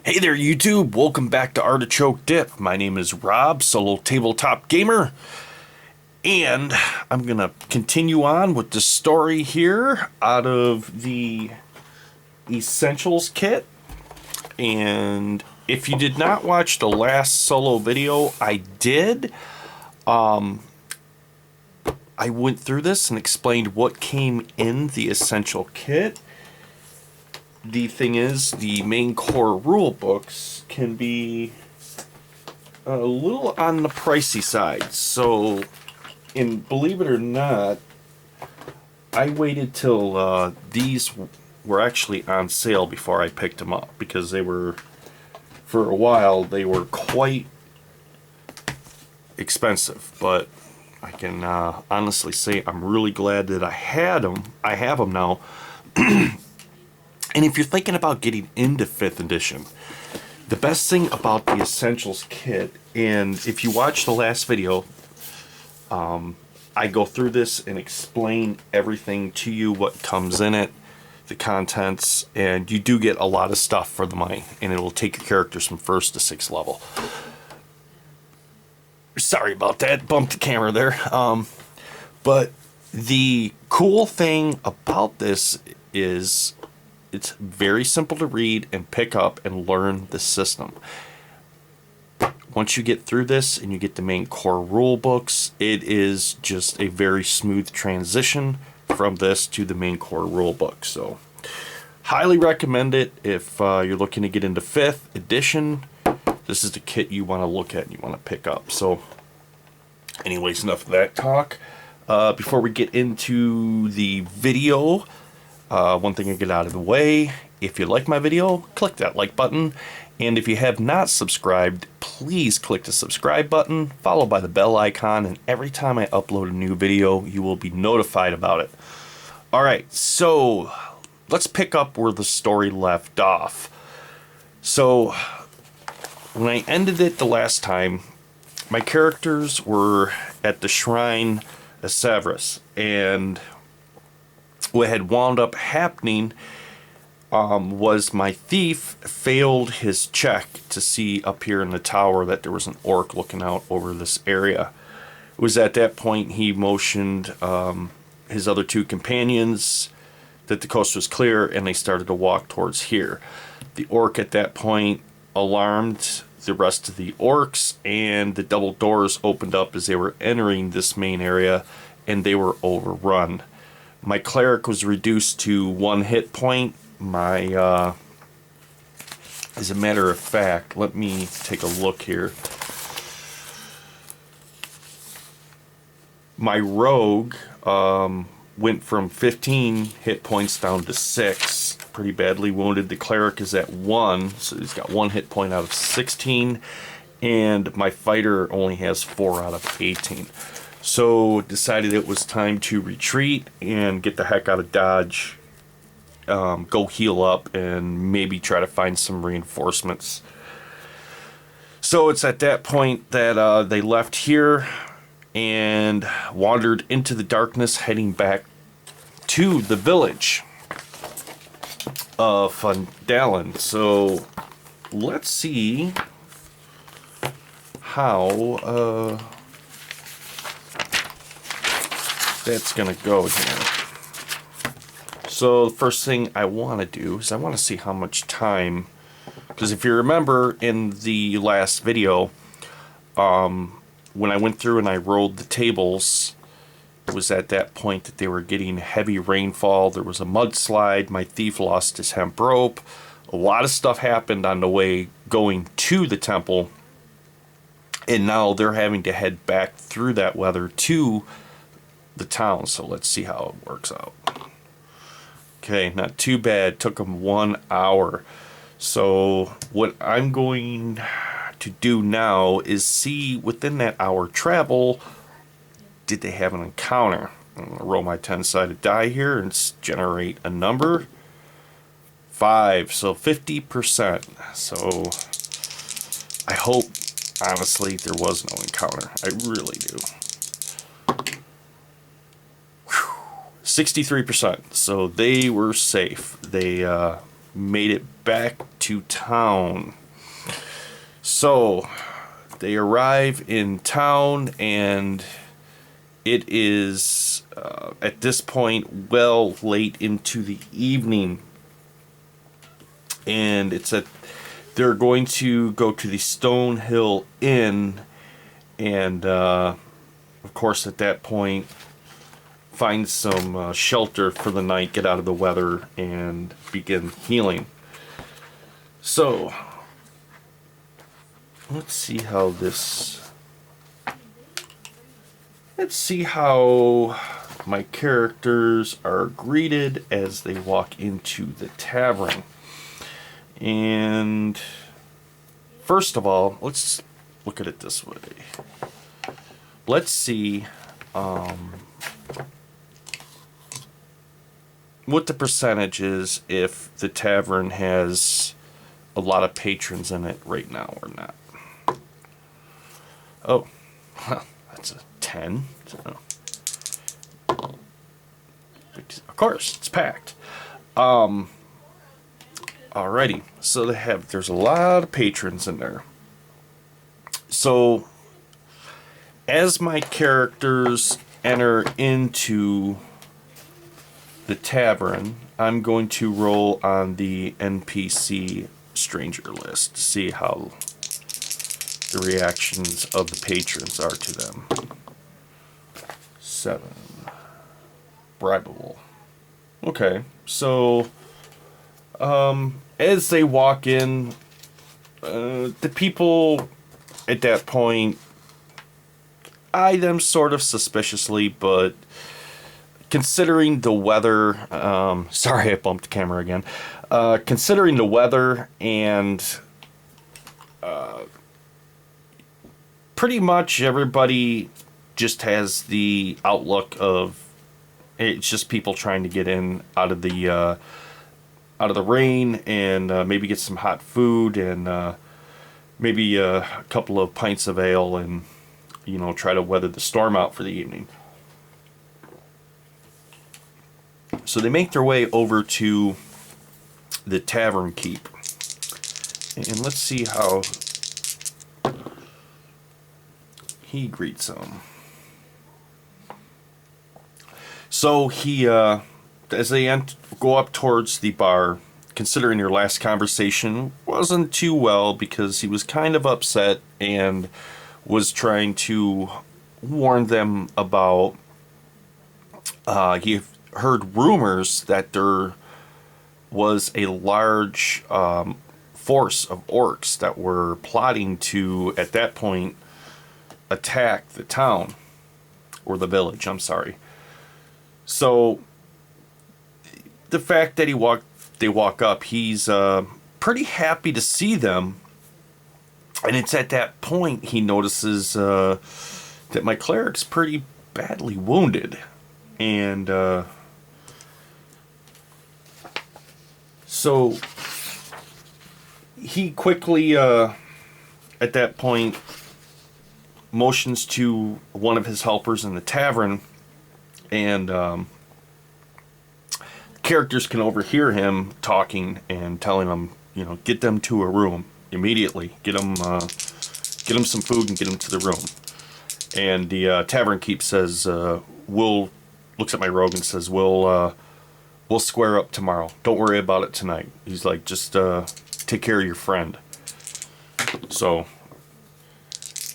Hey there, YouTube. Welcome back to Artichoke Dip. My name is Rob, solo tabletop gamer, and I'm going to continue on with the story here out of the Essentials kit. And if you did not watch the last solo video I did, I went through this and explained what came in the Essential kit. The thing is, the main core rule books can be a little on the pricey side. So, and believe it or not, I waited till these were actually on sale before I picked them up, because they were, for a while, they were quite expensive. But I can honestly say I'm really glad that I had them. I have them now. And if you're thinking about getting into 5th edition, the best thing about the Essentials kit, and if you watch the last video, I go through this and explain everything to you, what comes in it, the contents, and you do get a lot of stuff for the money, and it will take your characters from 1st to 6th level. Sorry about that, bumped the camera there. But the cool thing about this is it's very simple to read and pick up and learn the system. Once you get through this and you get the main core rule books, it is just a very smooth transition from this to the main core rule book. So, highly recommend it if you're looking to get into 5th edition. This is the kit you want to look at and you want to pick up. So, anyways, enough of that talk. Before we get into the video, one thing I get out of the way, if you like my video, click that like button. And if you have not subscribed, please click the subscribe button, followed by the bell icon, and every time I upload a new video, you will be notified about it. Alright, so let's pick up where the story left off. So, when I ended it the last time, my characters were at the Shrine of Severus, and what had wound up happening was my thief failed his check to see up here in the tower that there was an orc looking out over this area. It was at that point he motioned his other 2 companions that the coast was clear, and they started to walk towards here. The orc at that point alarmed the rest of the orcs, and the double doors opened up as they were entering this main area, and they were overrun. My cleric was reduced to 1 hit point. My, as a matter of fact, let me take a look here. My rogue went from 15 hit points down to 6. Pretty badly wounded. The cleric is at 1, so he's got 1 hit point out of 16. And my fighter only has 4 out of 18. So decided it was time to retreat and get the heck out of Dodge, go heal up, and maybe try to find some reinforcements. So it's at that point that they left here and wandered into the darkness, heading back to the village of Fundalen. So let's see how that's gonna go here. So the first thing I want to do is I want to see how much time, because if you remember in the last video, when I went through and I rolled the tables, it was at that point that they were getting heavy rainfall. There was a mudslide. My thief lost his hemp rope. A lot of stuff happened on the way going to the temple, and now they're having to head back through that weather to the town. So let's see how it works out. Okay, not too bad. Took them 1 hour. So what I'm going to do now is see within that hour travel, did they have an encounter? I'm going to roll my 10-sided die here and generate a number. 5, so 50%. So I hope, honestly, there was no encounter. I really do. 63%. So they were safe. They made it back into town. So they arrive in town, and it is at this point well late into the evening, and they're going to go to the Stonehill Inn, and of course at that point find some shelter for the night, get out of the weather, and begin healing. So let's see how my characters are greeted as they walk into the tavern. And first of all, let's look at it this way. Let's see what the percentage is if the tavern has a lot of patrons in it right now or not. Oh, well, that's a 10. So. Of course, it's packed. Alrighty, so there's a lot of patrons in there. So, as my characters enter into the tavern, I'm going to roll on the NPC stranger list to see how the reactions of the patrons are to them. 7. Bribable. Okay, so as they walk in, the people at that point eye them sort of suspiciously, but considering the weather, sorry I bumped the camera again, considering the weather and pretty much everybody just has the outlook of it's just people trying to get in out of the rain and maybe get some hot food and maybe a couple of pints of ale and try to weather the storm out for the evening. So they make their way over to the tavern keep, and let's see how he greets them. So he, as they go up towards the bar, considering your last conversation wasn't too well because he was kind of upset and was trying to warn them about, he heard rumors that there was a large force of orcs that were plotting to, at that point, attack the town, or the village, I'm sorry. So, the fact that they walk up, he's pretty happy to see them, and it's at that point he notices that my cleric's pretty badly wounded, and so he quickly, at that point, motions to one of his helpers in the tavern, and characters can overhear him talking and telling them, get them to a room immediately. Get them some food and get them to the room. And the tavern keep says, looks at my rogue and says, we'll square up tomorrow. Don't worry about it tonight. He's like, just take care of your friend. So,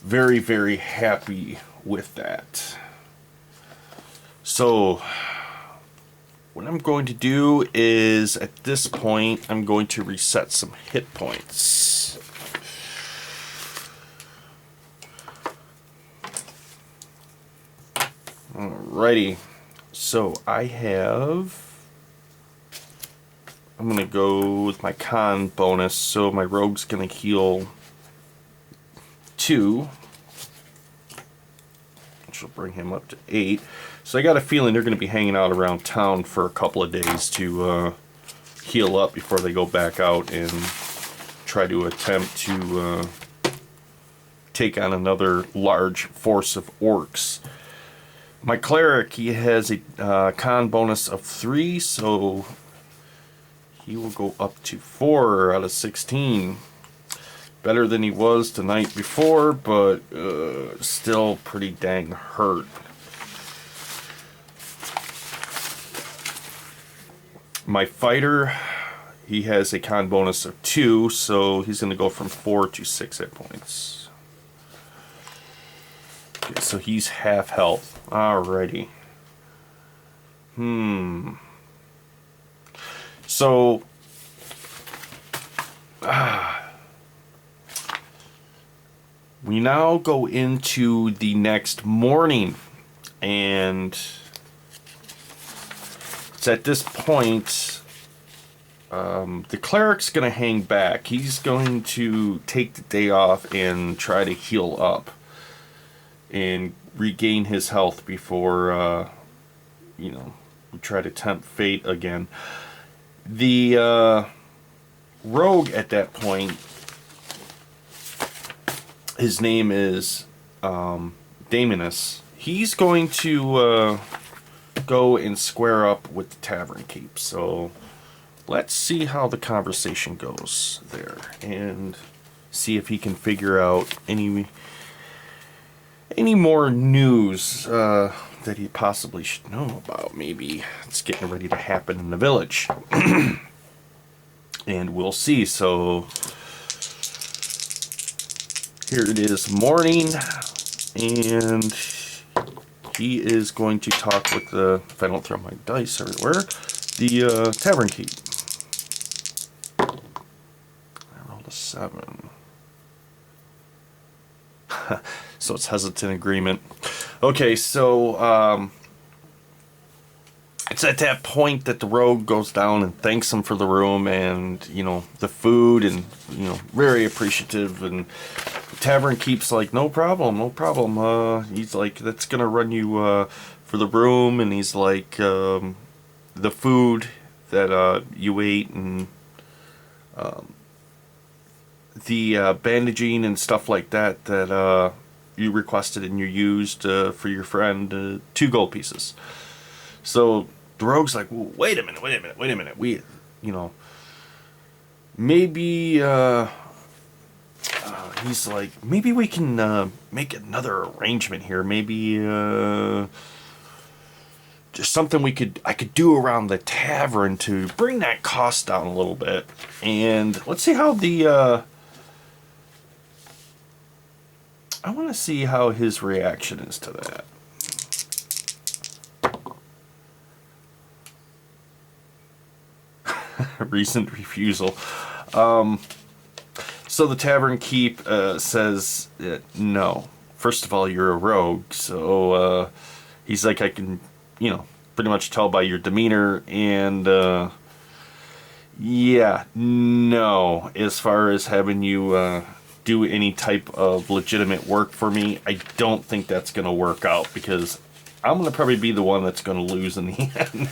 very, very happy with that. So, what I'm going to do is, at this point, I'm going to reset some hit points. Alrighty. So, I'm going to go with my con bonus, so my rogue's going to heal 2. Which will bring him up to 8. So I got a feeling they're going to be hanging out around town for a couple of days to heal up before they go back out and try to attempt to take on another large force of orcs. My cleric, he has a con bonus of 3, so he will go up to 4 out of 16. Better than he was the night before, but still pretty dang hurt. My fighter, he has a con bonus of 2, so he's going to go from 4 to 6 hit points. Okay, so he's half health. Alrighty. So, we now go into the next morning, and it's at this point, the cleric's going to hang back. He's going to take the day off and try to heal up and regain his health before, we try to tempt fate again. The rogue at that point, his name is Daemonus. He's going to go and square up with the tavern keep. So let's see how the conversation goes there and see if he can figure out any more news that he possibly should know about. Maybe it's getting ready to happen in the village. And we'll see. So here it is, morning, and he is going to talk with the, if I don't throw my dice everywhere, the tavern keep. I rolled a 7. So it's hesitant agreement. Okay, so it's at that point that the rogue goes down and thanks him for the room and, the food, and, very appreciative. And the tavern keeps like, no problem. He's like, that's going to run you for the room. And he's like, the food that you ate and the bandaging and stuff like that you requested and you used for your friend, 2 gold pieces. So the rogue's like, well, wait a minute. We, maybe, he's like, maybe we can make another arrangement here. Maybe just something I could do around the tavern to bring that cost down a little bit. And let's see how I want to see how his reaction is to that. Recent refusal. So the tavern keep says no. First of all, you're a rogue, so he's like, I can, pretty much tell by your demeanor, and yeah, no. As far as having you do any type of legitimate work for me, I don't think that's going to work out, because I'm going to probably be the one that's going to lose in the end.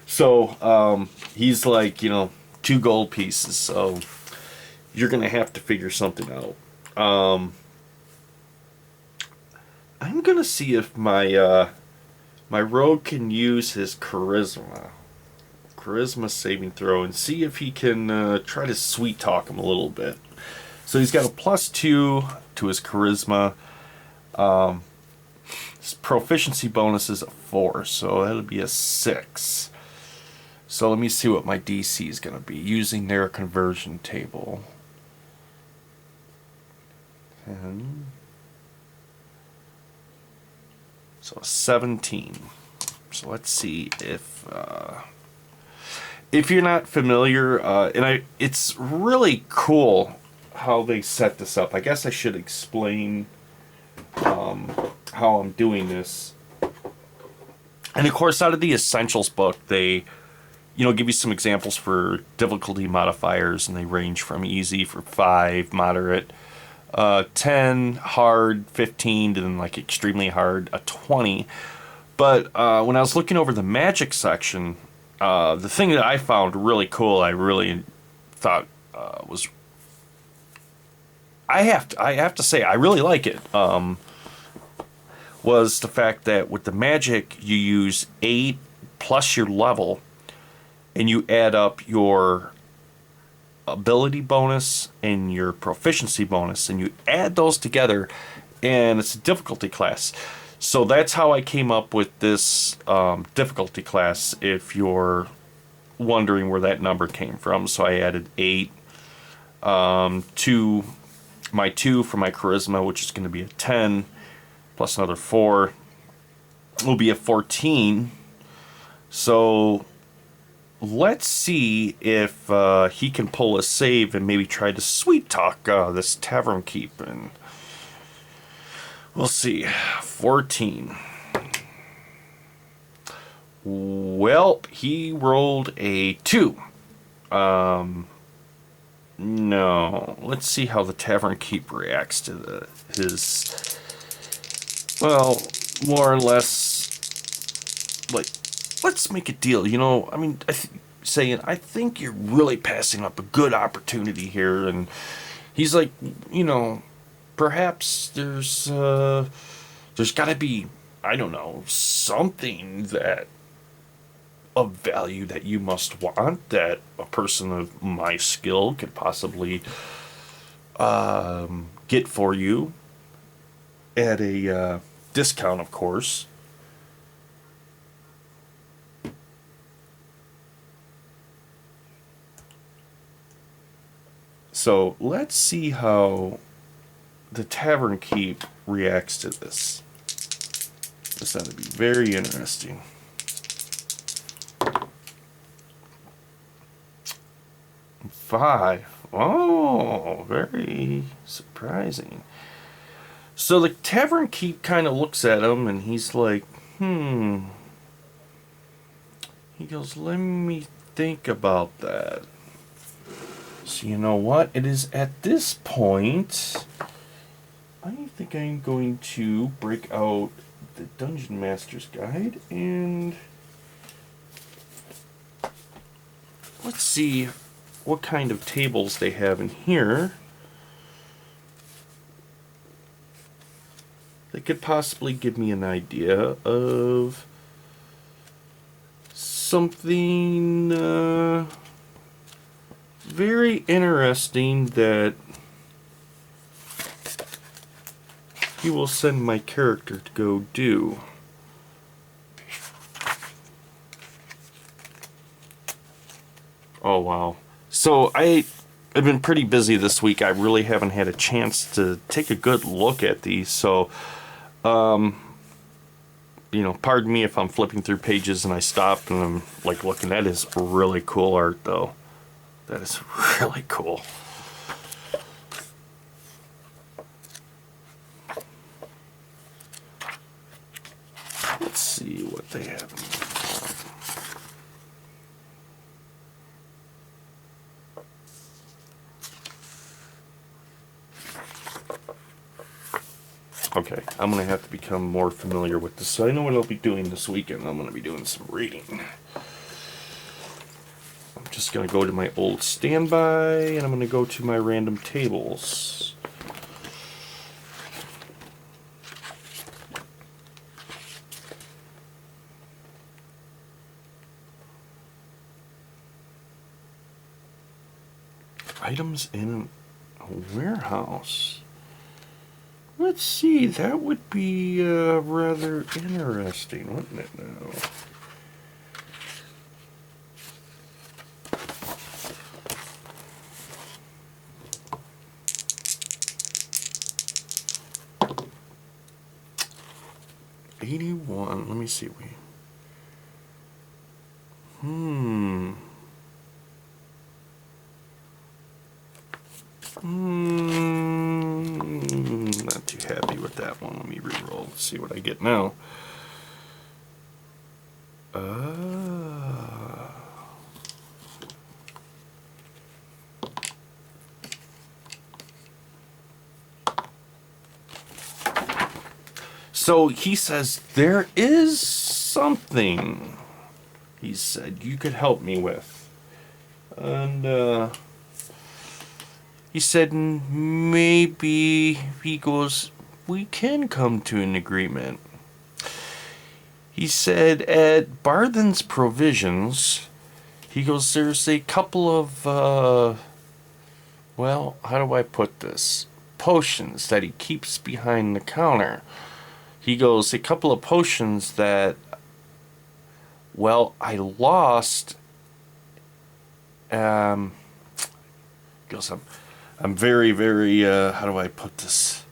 So he's like, 2 gold pieces, so you're going to have to figure something out. I'm going to see if my rogue can use his charisma saving throw and see if he can try to sweet talk him a little bit. So he's got a +2 to his charisma. His proficiency bonus is a 4, so that'll be a 6. So let me see what my DC is going to be using their conversion table. 10. So 17. So let's see if you're not familiar, it's really cool how they set this up. I guess I should explain how I'm doing this. And of course, out of the Essentials book, they give you some examples for difficulty modifiers, and they range from easy for 5, moderate, 10, hard, 15, to then like extremely hard, a 20. But when I was looking over the magic section, the thing that I found really cool, I really thought was, I have to say I really like it, was the fact that with the magic you use 8 plus your level, and you add up your ability bonus and your proficiency bonus, and you add those together, and it's a difficulty class. So that's how I came up with this difficulty class, if you're wondering where that number came from. So I added 8 to my 2 for my charisma, which is going to be a 10, plus another 4 will be a 14. So let's see if he can pull a save and maybe try to sweet talk this tavern keep, and we'll see. 14. Well, he rolled a 2. No. Let's see how the tavern keep reacts to his, well, more or less, like, let's make a deal. You know, I mean, saying, I think you're really passing up a good opportunity here. And he's like, you know, perhaps there's got to be, I don't know, something that of value that you must want, that a person of my skill could possibly get for you at a discount, of course. So let's see how the tavern keep reacts to this. This ought to be very interesting. Five. Oh, very surprising. So the tavern keep kind of looks at him, and he's like, He goes, let me think about that. So you know what? It is at this point, I think I'm going to break out the Dungeon Master's Guide, and let's see what kind of tables they have in here that could possibly give me an idea of something very interesting that he will send my character to go do. Oh wow. So I've been pretty busy this week. I really haven't had a chance to take a good look at these. So, you know, pardon me if I'm flipping through pages and I stop and I'm like looking. That is really cool art, though. That is really cool. Let's see what they have. Okay, I'm going to have to become more familiar with this. So I know what I'll be doing this weekend. I'm going to be doing some reading. I'm just going to go to my old standby, and I'm going to go to my random tables. Items in a warehouse. Let's see, that would be rather interesting, wouldn't it now? $81, let me see. Not too happy with that one. Let me re-roll. Let's see what I get now. So he says, there is something, he said, you could help me with. And, he said, maybe, he goes, we can come to an agreement. He said, at Barthen's Provisions, He goes, there's a couple of, well, how do I put this? Potions that he keeps behind the counter. He goes, a couple of potions that, well, I lost. He goes, I'm very, very, how do I put this?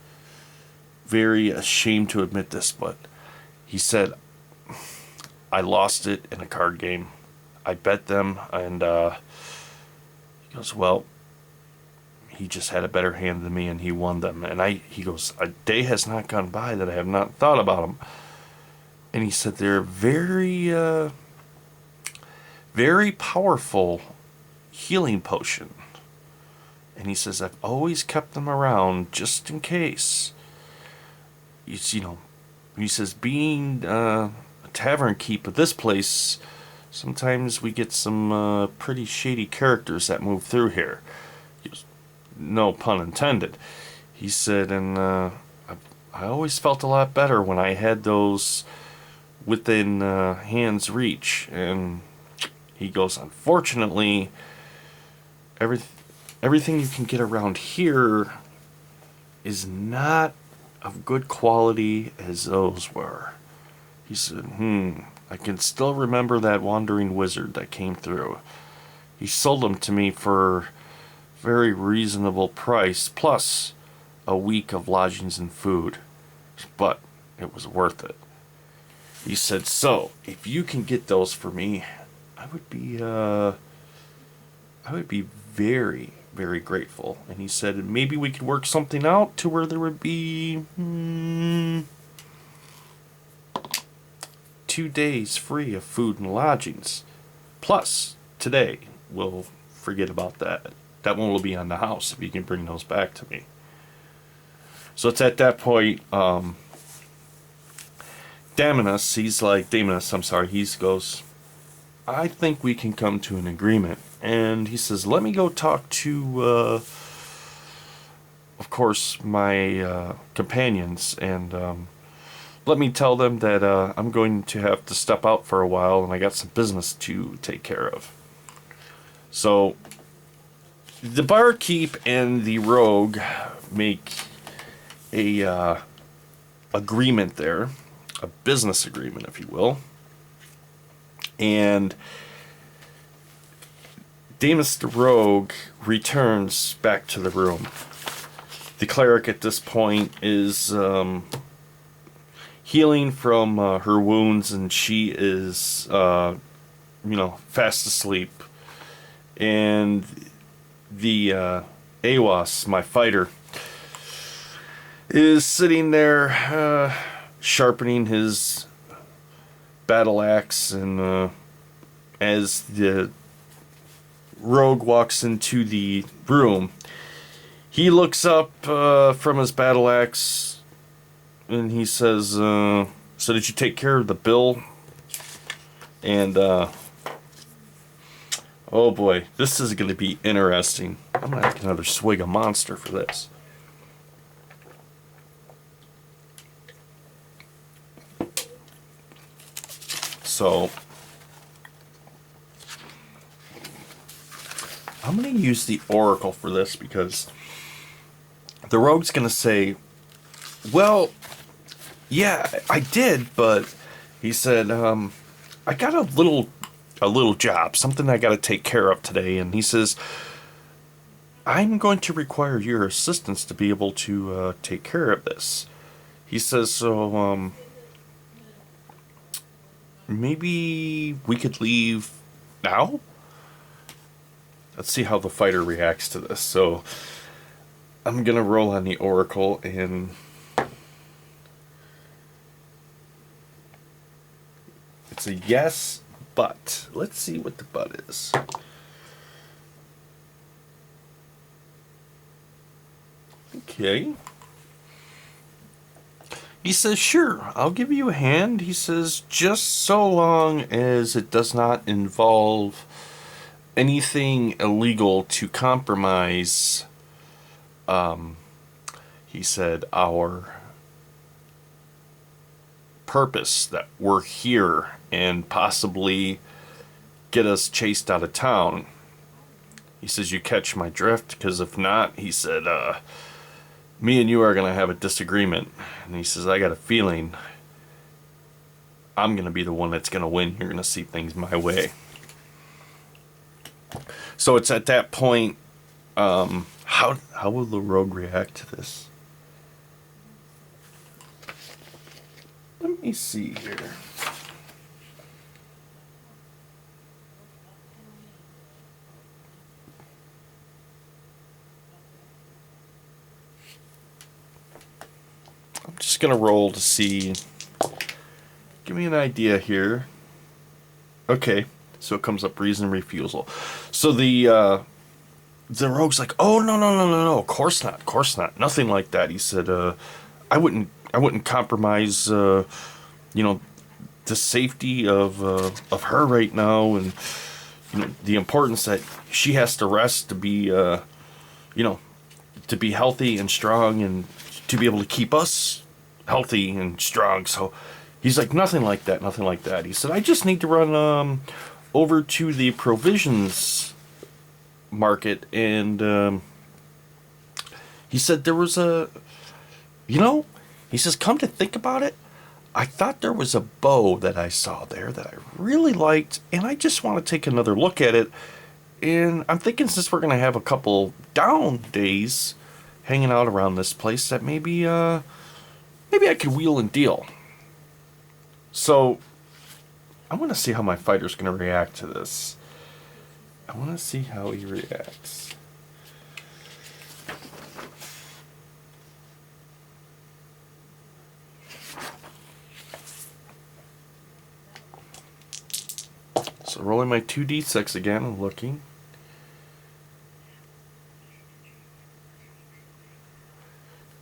Very ashamed to admit this, but he said, I lost it in a card game. I bet them, and he goes, well, he just had a better hand than me, and he won them. And he goes, a day has not gone by that I have not thought about them. And he said they're very, very powerful healing potion. And he says, I've always kept them around just in case. You know, he says, being a tavern keep of this place, sometimes we get some pretty shady characters that move through here. He goes, no pun intended. He said, and I always felt a lot better when I had those within hand's reach. And he goes, unfortunately, everything you can get around here is not of good quality as those were. He said, I can still remember that wandering wizard that came through. He sold them to me for very reasonable price, plus a week of lodgings and food. But it was worth it. He said, so, if you can get those for me, I would be very, very grateful. And he said, maybe we could work something out to where there would be 2 days free of food and lodgings. Plus, today, we'll forget about that. That one will be on the house if you can bring those back to me. So it's at that point, Damonus, I'm sorry, he goes, I think we can come to an agreement. And he says, let me go talk to, of course, my companions, and let me tell them that I'm going to have to step out for a while, and I got some business to take care of. So the barkeep and the rogue make a agreement there, a business agreement, if you will. And Damus the rogue returns back to the room. The cleric at this point is healing from her wounds, and she is, fast asleep. And the Awas, my fighter, is sitting there sharpening his battle axe, and as the rogue walks into the room, he looks up from his battle axe and he says, so did you take care of the bill? And oh boy, this is going to be interesting. I'm going to have another swig of Monster for this. So I'm going to use the Oracle for this, because the rogue's going to say, well, yeah, I did, but he said, I got a little job, something I got to take care of today. And he says, I'm going to require your assistance to be able to take care of this. He says, so, maybe we could leave now? Let's see how the fighter reacts to this. So I'm going to roll on the Oracle, and it's a yes, but. Let's see what the but is. Okay. He says, sure, I'll give you a hand. He says, just so long as it does not involve anything illegal to compromise, he said, our purpose that we're here, and possibly get us chased out of town. He says, you catch my drift? Because if not, he said, me and you are going to have a disagreement. And he says, I got a feeling I'm going to be the one that's going to win. You're going to see things my way. So it's at that point, how will the rogue react to this? Let me see here. I'm just going to roll to see. Give me an idea here. Okay, so it comes up reason refusal. So the rogue's like, oh, no, of course not, nothing like that. He said, I wouldn't compromise, the safety of her right now, and the importance that she has to rest to be, to be healthy and strong, and to be able to keep us healthy and strong. So he's like, nothing like that. He said, I just need to run over to the provisions market, and he said there was he says, come to think about it, I thought there was a bow that I saw there that I really liked, and I just want to take another look at it. And I'm thinking, since we're going to have a couple down days hanging out around this place, that maybe I could wheel and deal. So I want to see how my fighter's going to react to this. I want to see how he reacts. So rolling my 2d6 again and looking.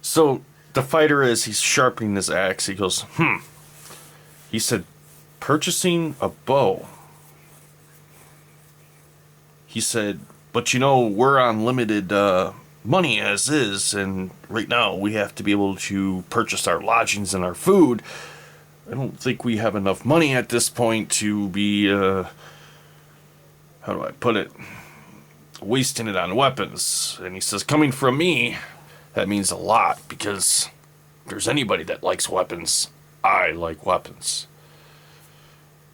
So the fighter, as he's sharpening his axe, he goes, He said, purchasing a bow. He said, but we're on limited money as is, and right now we have to be able to purchase our lodgings and our food. I don't think we have enough money at this point to be, how do I put it, wasting it on weapons. And he says, coming from me, that means a lot, because if there's anybody that likes weapons, I like weapons.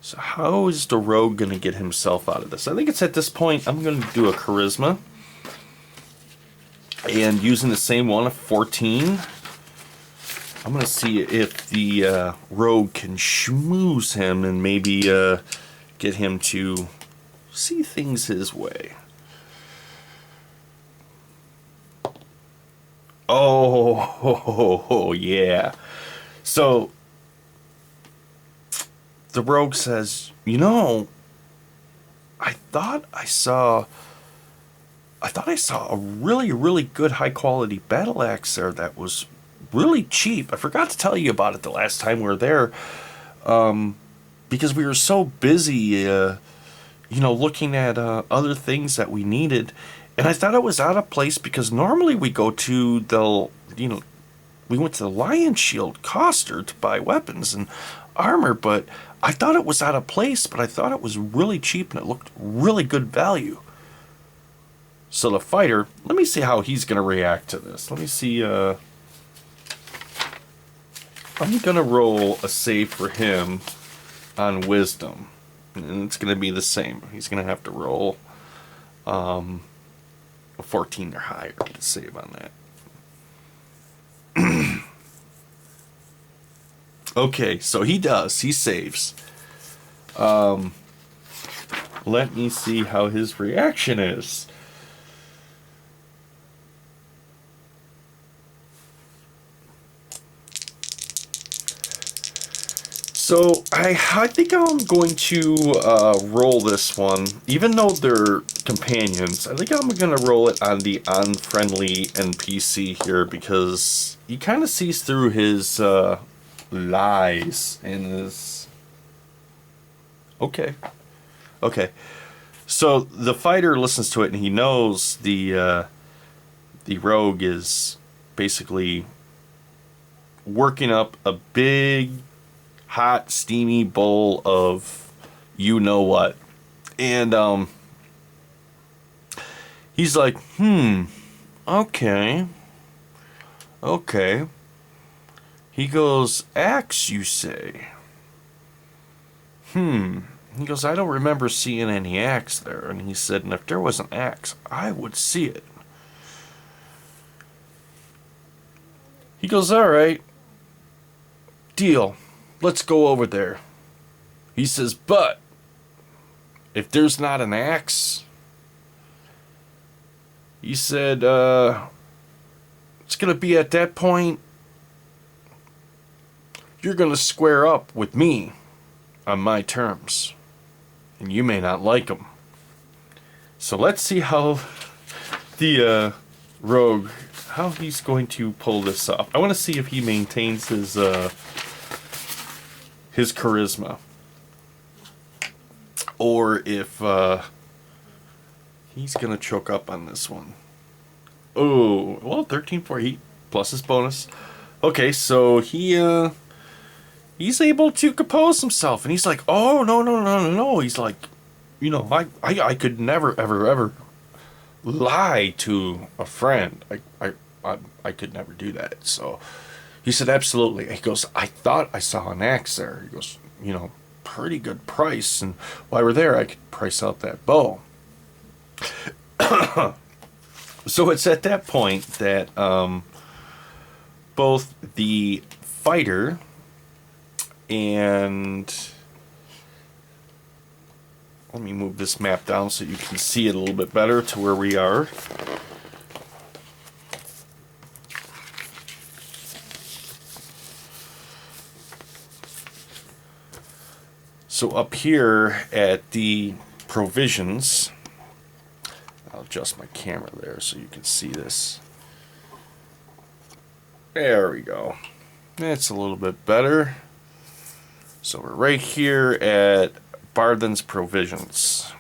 So how is the rogue going to get himself out of this? I think it's at this point I'm going to do a charisma. And using the same one, a 14, I'm going to see if the rogue can schmooze him and maybe get him to see things his way. Oh, yeah. So the rogue says, I thought I saw a really, really good high quality battle axe there that was really cheap. I forgot to tell you about it the last time we were there, because we were so busy, looking at other things that we needed. And I thought it was out of place, because normally we go to we went to the Lion Shield Coster to buy weapons and armor, but I thought it was out of place, but I thought it was really cheap and it looked really good value. So the fighter, let me see how he's going to react to this. Let me see, I'm going to roll a save for him on wisdom. And it's going to be the same. He's going to have to roll a 14 or higher to save on that. Okay, so he does. He saves. Let me see how his reaction is. So I think I'm going to roll this one, even though they're companions. I think I'm going to roll it on the unfriendly NPC here, because he kind of sees through his lies and his... Okay. So the fighter listens to it, and he knows the rogue is basically working up a big, hot, steamy bowl of you-know-what. And he's like, okay. Okay. He goes, axe, you say? He goes, I don't remember seeing any axe there. And he said, and if there was an axe, I would see it. He goes, all right. Deal. Let's go over there. He says, but if there's not an axe, he said, it's going to be at that point, you're going to square up with me on my terms. And you may not like them. So let's see how the rogue, how he's going to pull this off. I want to see if he maintains his charisma. Or if he's going to choke up on this one. Oh, well, 13 for heat plus his bonus. Okay, so he's able to compose himself, and he's like, oh, no. He's like, you know, I could never, ever lie to a friend. I could never do that. So he said, absolutely. He goes, I thought I saw an axe there. He goes, you know, pretty good price, and while we're there, I could price out that bow. So it's at that point that both the fighter and let me move this map down so you can see it a little bit better to where we are. So up here at the provisions, I'll adjust my camera there so you can see this. There we go. That's a little bit better. So we're right here at Barthen's Provisions.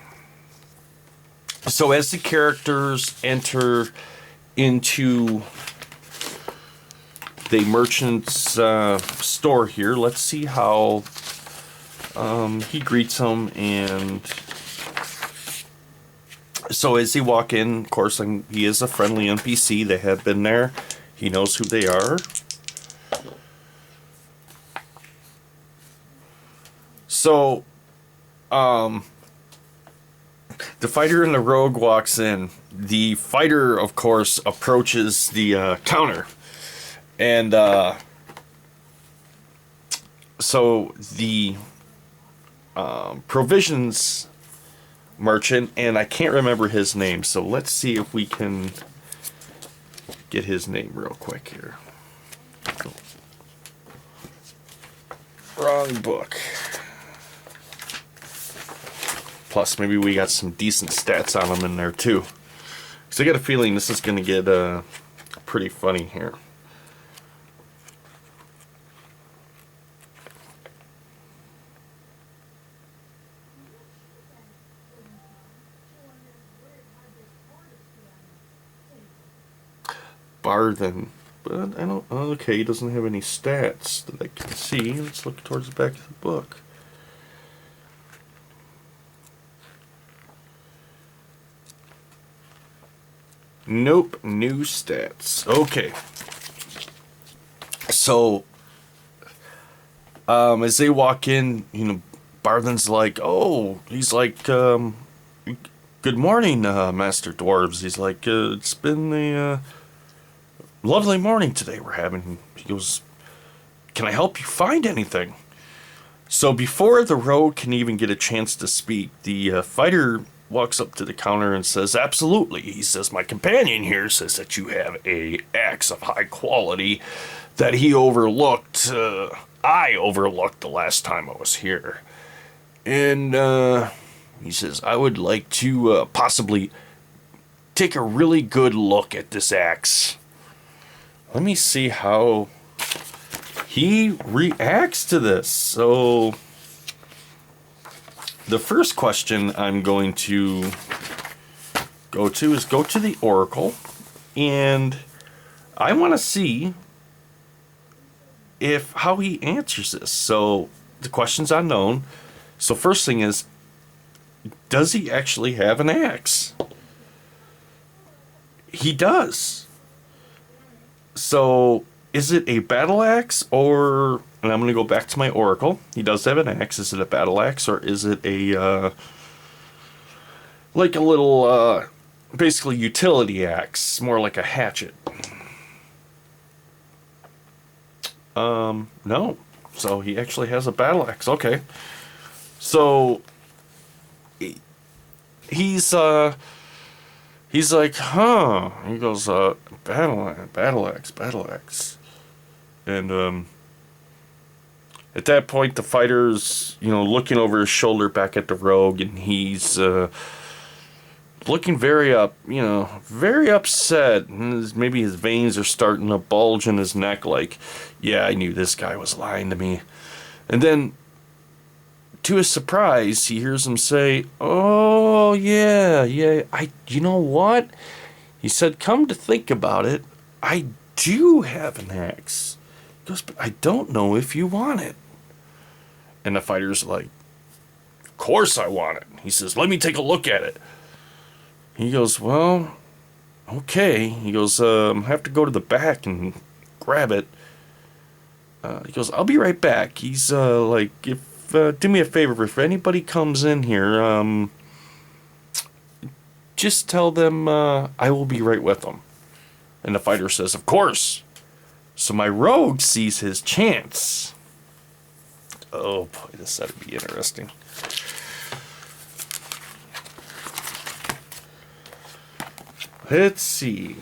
So as the characters enter into the merchant's store here, let's see how he greets them. And so as they walk in, of course, he is a friendly NPC. They have been there. He knows who they are. So, the fighter and the rogue walks in. The fighter, of course, approaches the counter. And so the provisions merchant, and I can't remember his name, so let's see if we can get his name real quick here. Wrong book. Plus, maybe we got some decent stats on him in there too. Because I got a feeling this is going to get pretty funny here. Barthen, but I don't. Okay, he doesn't have any stats that I can see. Let's look towards the back of the book. Nope, new stats. Okay. So, as they walk in, you know, Barthen's like, oh, he's like, good morning, Master Dwarves. He's like, it's been a lovely morning today we're having. He goes, can I help you find anything? So before the rogue can even get a chance to speak, the fighter walks up to the counter and says, absolutely. He says, my companion here says that you have a axe of high quality that he overlooked. I overlooked the last time I was here. And he says, I would like to possibly take a really good look at this axe. Let me see how he reacts to this. So the first question I'm going to go to is go to the Oracle, and I want to see how he answers this. So the question's unknown. So first thing is, does he actually have an axe? He does. So, is it a battle axe or... And I'm going to go back to my oracle. He does have an axe. Is it a battle axe or is it a... like a little... basically utility axe. More like a hatchet. No. So, he actually has a battle axe. Okay. So... He's like, huh. He goes, battle axe. And, at that point, the fighter's, looking over his shoulder back at the rogue, and he's, looking very upset. And maybe his veins are starting to bulge in his neck, like, yeah, I knew this guy was lying to me. And then, to his surprise, he hears him say, oh, yeah, you know what? He said, come to think about it, I do have an axe. He goes, but I don't know if you want it. And the fighter's like, of course I want it. He says, let me take a look at it. He goes, well, okay. He goes, I have to go to the back and grab it. He goes, I'll be right back. He's like, if do me a favor, if anybody comes in here, just tell them I will be right with them. And the fighter says, of course. So my rogue sees his chance. Oh boy, this ought to be interesting. Let's see.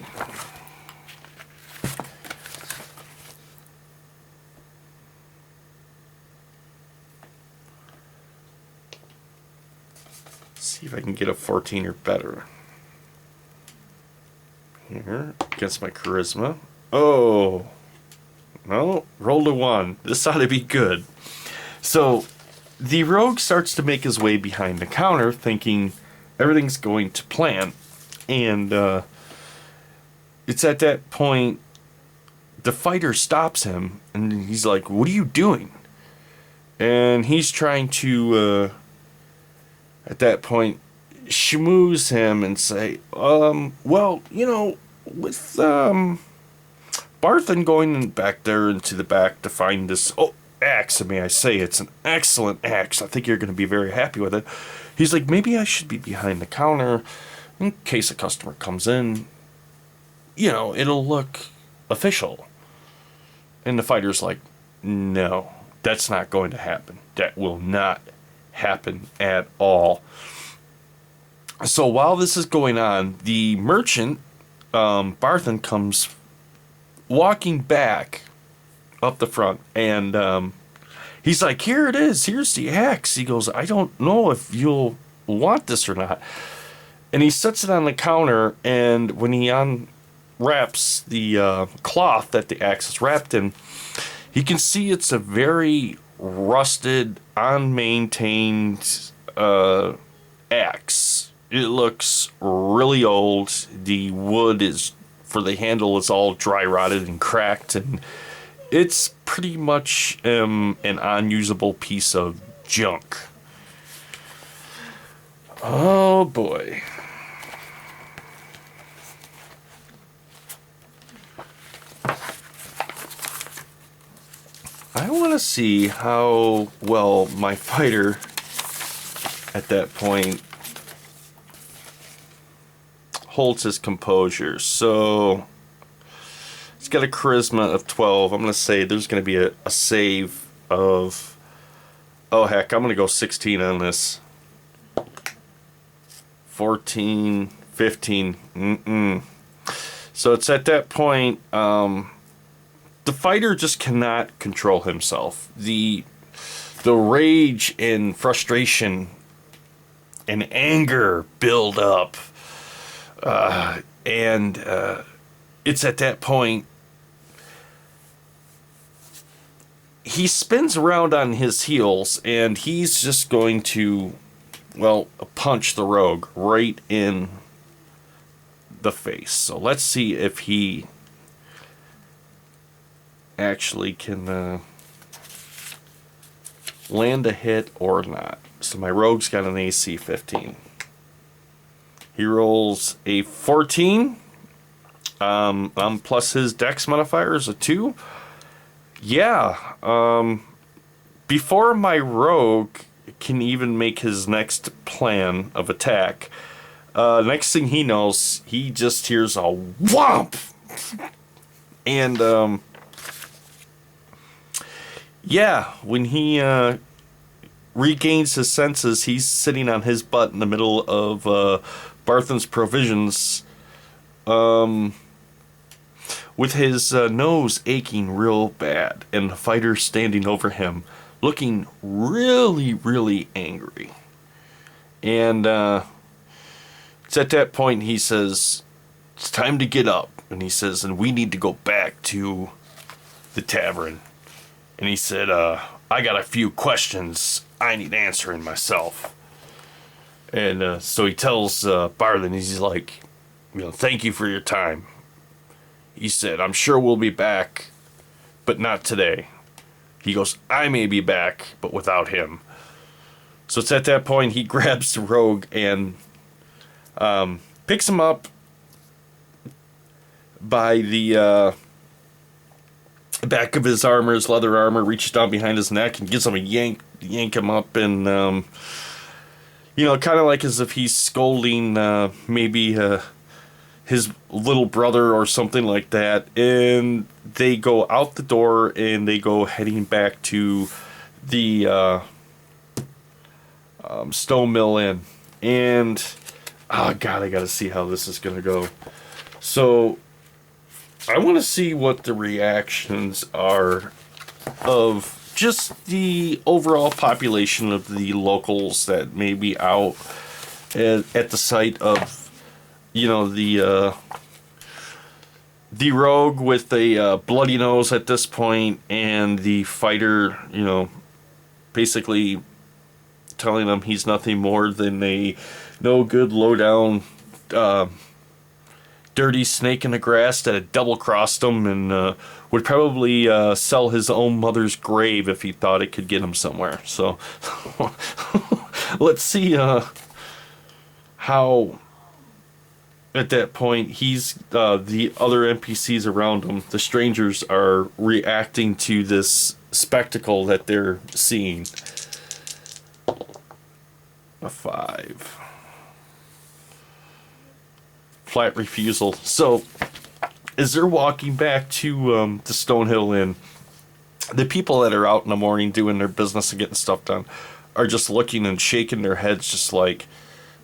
See if I can get a 14 or better. Here, against my charisma. Oh. No, rolled a 1. This ought to be good. So, the rogue starts to make his way behind the counter, thinking everything's going to plan. And it's at that point, the fighter stops him, and he's like, what are you doing? And he's trying to, at that point, schmooze him and say, well, with Barthen going back there into the back to find this axe, may I say, it's an excellent axe. I think you're going to be very happy with it. He's like, maybe I should be behind the counter in case a customer comes in. It'll look official. And the fighter's like, no, that's not going to happen. That will not happen at all. So while this is going on, the merchant, Barthen, comes walking back up the front, and he's like, here it is, here's the axe. He goes, I don't know if you'll want this or not. And he sets it on the counter, and when he unwraps the cloth that the axe is wrapped in, he can see it's a very rusted, unmaintained axe. It looks really old. The wood for the handle is all dry rotted and cracked, and it's pretty much an unusable piece of junk. Oh boy. I want to see how well my fighter at that point holds his composure. So it's got a charisma of 12. I'm going to say there's going to be a save of, oh heck, I'm going to go 16 on this. 14, 15. So it's at that point, the fighter just cannot control himself. The rage and frustration and anger build up. And it's at that point he spins around on his heels, and he's just going to, punch the rogue right in the face. So let's see if he actually can land a hit or not. So my rogue's got an AC 15. He rolls a 14. Plus his dex modifier is a 2. Yeah. Before my rogue can even make his next plan of attack, next thing he knows, he just hears a whomp! And, yeah, when he regains his senses, he's sitting on his butt in the middle of Barthen's provisions, with his nose aching real bad, and the fighter standing over him, looking really, really angry. And it's at that point he says, "It's time to get up." And he says, "And we need to go back to the tavern." And he said, "I got a few questions I need answering myself." And so he tells Barthen, he's like, "Thank you for your time." He said, "I'm sure we'll be back, but not today." He goes, "I may be back, but without him." So it's at that point he grabs the rogue and picks him up by the back of his armor, his leather armor, reaches down behind his neck and gives him a yank him up, and kind of like as if he's scolding maybe his little brother or something like that. And they go out the door and they go heading back to the Stone Mill Inn. And oh god, I gotta see how this is gonna go. So I want to see what the reactions are of just the overall population of the locals that may be out at the site of, the rogue with a bloody nose at this point, and the fighter, basically telling him he's nothing more than a no good, low down, dirty snake in the grass that had double-crossed him and would probably sell his own mother's grave if he thought it could get him somewhere. So let's see how, at that point, he's the other NPCs around him, the strangers, are reacting to this spectacle that they're seeing. A 5. Flat refusal. So, as they're walking back to the Stonehill Inn, the people that are out in the morning doing their business and getting stuff done are just looking and shaking their heads, just like,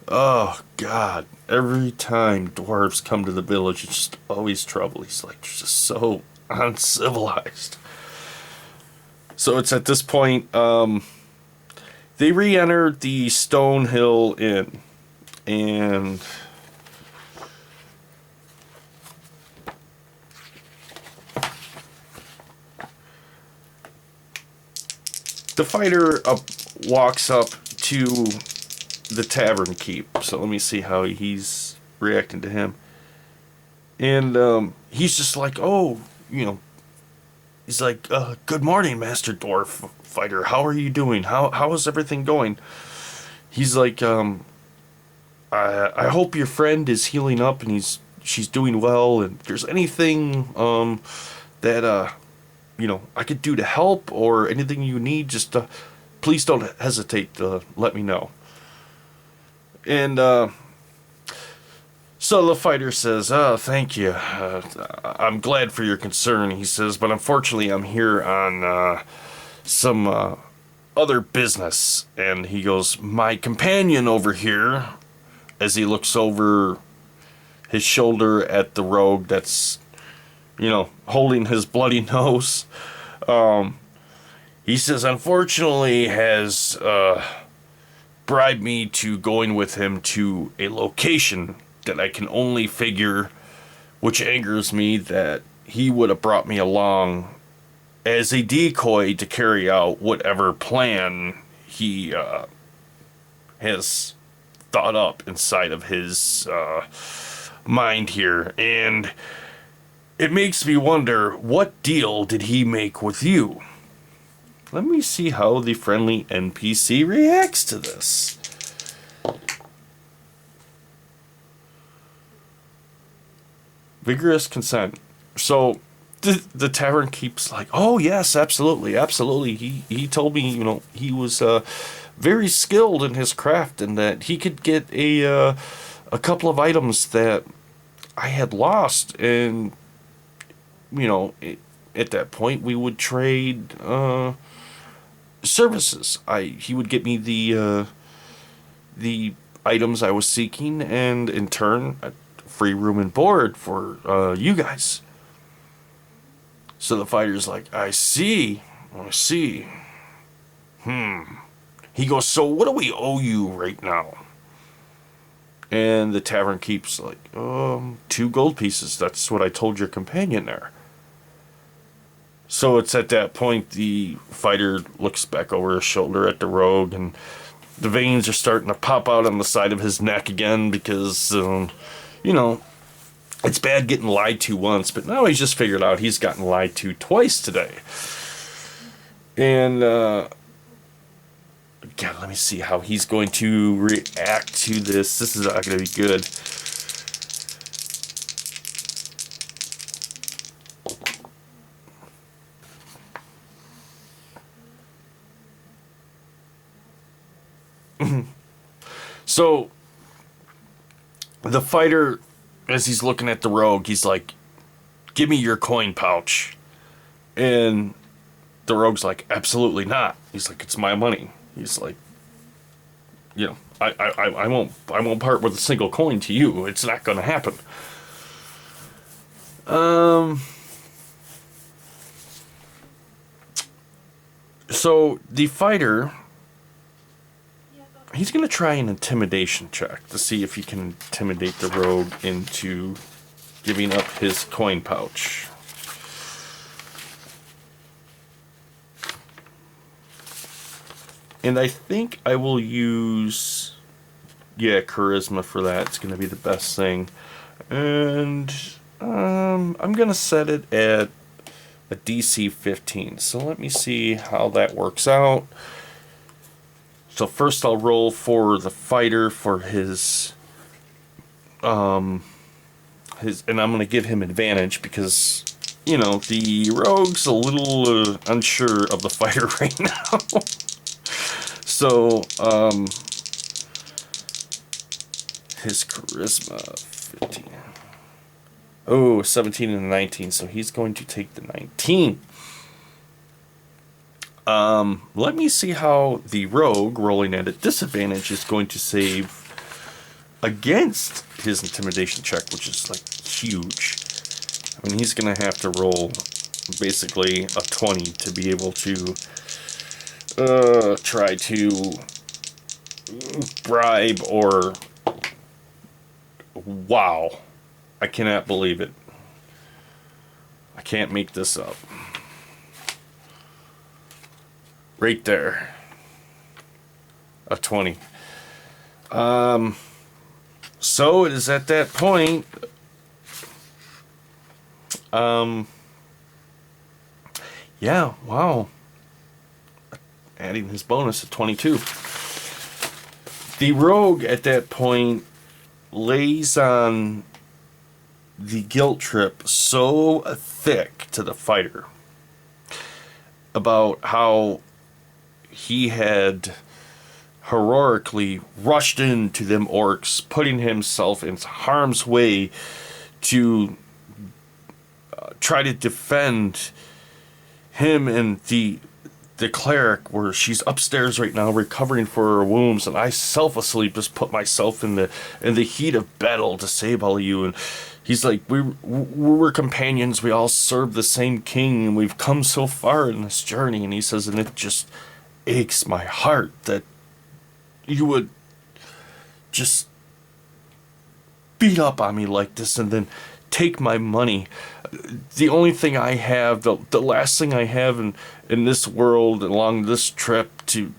oh god, every time dwarves come to the village, it's just always trouble. He's like, just so uncivilized. So it's at this point, they re-enter the Stonehill Inn, and the fighter walks up to the tavern keep. So let me see how he's reacting to him. And he's just like, oh, he's like, good morning, Master Dwarf Fighter. How are you doing? How is everything going? He's like, I hope your friend is healing up and she's doing well. And if there's anything that I could do to help, or anything you need, just please don't hesitate to let me know. And so the fighter says, "Oh, thank you. I'm glad for your concern," he says, "but unfortunately I'm here on some other business." And he goes, "My companion over here," as he looks over his shoulder at the rogue that's, holding his bloody nose. He says, "Unfortunately has bribed me to going with him to a location that I can only figure, which angers me that he would have brought me along as a decoy to carry out whatever plan he has thought up inside of his mind here. And it makes me wonder, what deal did he make with you?" Let me see how the friendly NPC reacts to this. Vigorous consent. So the tavern keeps like, oh yes, absolutely, absolutely. He told me, he was very skilled in his craft and that he could get a couple of items that I had lost, and at that point we would trade services. He would get me the items I was seeking, and in turn, free room and board for you guys. So the fighter's like, I see. He goes, so what do we owe you right now? And the tavern keeps like, 2 gold pieces. That's what I told your companion there. So it's at that point the fighter looks back over his shoulder at the rogue, and the veins are starting to pop out on the side of his neck again because, it's bad getting lied to once, but now he's just figured out he's gotten lied to twice today. And, God, let me see how he's going to react to this. This is not going to be good. So, the fighter, as he's looking at the rogue, he's like, give me your coin pouch. And the rogue's like, absolutely not. He's like, it's my money. He's like, I won't part with a single coin to you. It's not going to happen. So the fighter, he's going to try an intimidation check to see if he can intimidate the rogue into giving up his coin pouch. And I think I will use, charisma for that. It's going to be the best thing. And I'm going to set it at a DC 15. So let me see how that works out. So first I'll roll for the fighter for his, and I'm going to give him advantage because, the rogue's a little unsure of the fighter right now. So, his charisma, 15. Oh, 17 and a 19, so he's going to take the 19. Let me see how the rogue, rolling at a disadvantage, is going to save against his intimidation check, which is, huge. I mean, he's going to have to roll, basically, a 20 to be able to try to bribe or... Wow. I cannot believe it. I can't make this up. Right there. A 20. So it is at that point. Yeah, wow. Adding his bonus at 22. The rogue at that point lays on the guilt trip so thick to the fighter about how he had heroically rushed into them orcs, putting himself in harm's way to try to defend him and the cleric, where she's upstairs right now recovering for her wounds, and I selflessly just put myself in the heat of battle to save all of you. And he's like, we're companions, we all serve the same king, and we've come so far in this journey. And he says, and it just aches my heart that you would just beat up on me like this and then take my money. The only thing I have, the last thing I have in this world along this trip to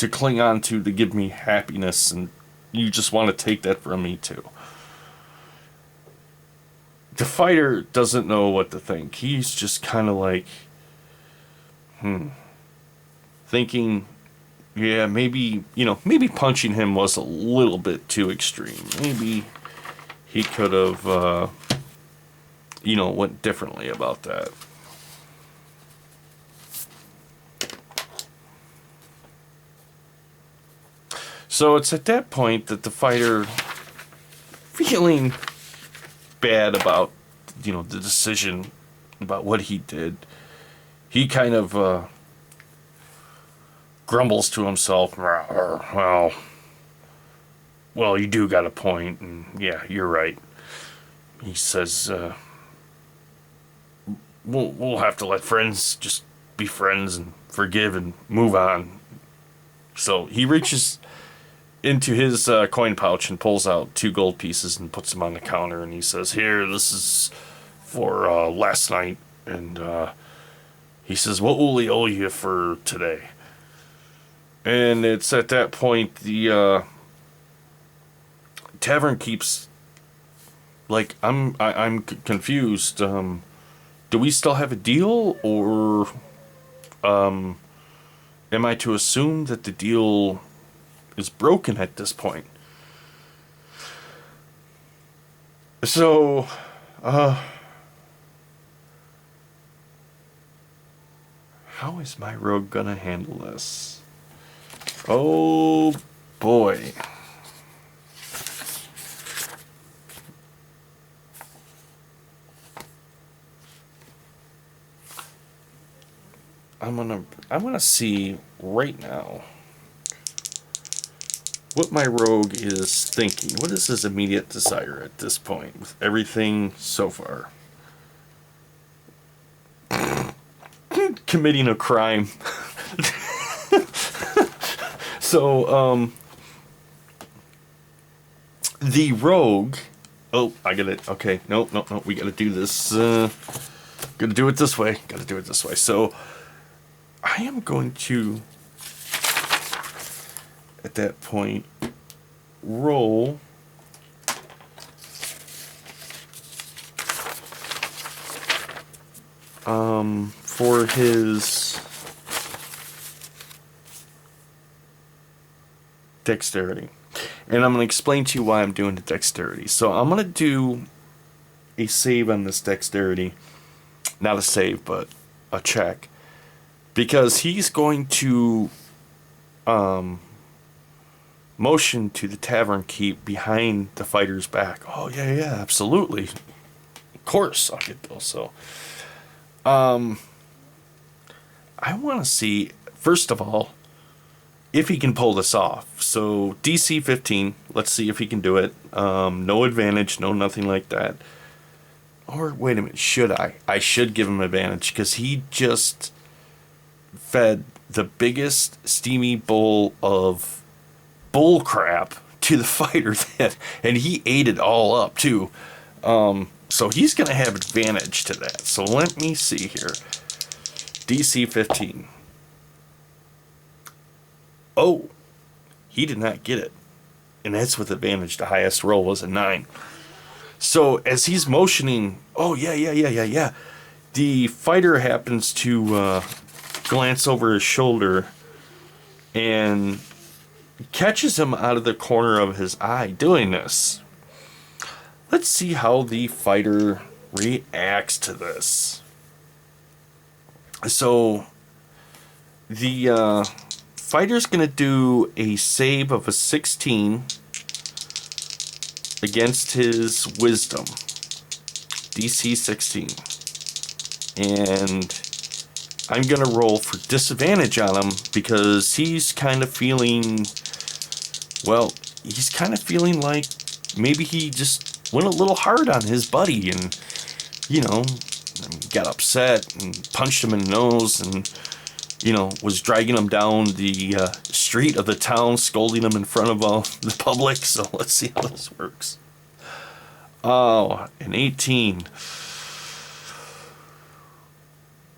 cling on to give me happiness, and you just want to take that from me too. The fighter doesn't know what to think. He's just kind of like, thinking, yeah, maybe, maybe punching him was a little bit too extreme. Maybe he could have, went differently about that. So it's at that point that the fighter, feeling bad about, the decision about what he did, he kind of grumbles to himself, well, you do got a point, and yeah, you're right. He says, we'll have to let friends just be friends and forgive and move on. So he reaches into his coin pouch and pulls out 2 gold pieces and puts them on the counter, and he says, here, this is for last night, and he says, what will we owe you for today? And it's at that point the tavern keeps, like, I'm confused. Do we still have a deal, or am I to assume that the deal is broken at this point? So, how is my rogue gonna handle this? Oh boy. I'm gonna see right now what my rogue is thinking. What is his immediate desire at this point with everything so far? Committing a crime. So, the rogue. Oh, I get it. Okay, no, we gotta do this. Gotta do it this way. So, I am going to, at that point, roll for his dexterity. And I'm going to explain to you why I'm doing the dexterity. So I'm going to do a save on this dexterity. Not a save, but a check. Because he's going to motion to the tavern keep behind the fighter's back. Oh, yeah, absolutely. Of course I'll get those. So, I want to see, first of all, if he can pull this off. So DC 15, let's see if he can do it. No advantage, no nothing like that. Or, wait a minute, should I? I should give him advantage, because he just fed the biggest steamy bowl of bull crap to the fighter, and he ate it all up, too. So he's going to have advantage to that. So let me see here. DC 15. Oh, he did not get it. And that's with advantage. The highest roll was a 9. So as he's motioning, oh, yeah. The fighter happens to glance over his shoulder and catches him out of the corner of his eye doing this. Let's see how the fighter reacts to this. So the fighter's going to do a save of a 16 against his wisdom. DC 16. And I'm going to roll for disadvantage on him because he's kind of feeling, like maybe he just went a little hard on his buddy and, got upset and punched him in the nose and, was dragging him down the street of the town, scolding him in front of the public. So let's see how this works. Oh, an 18.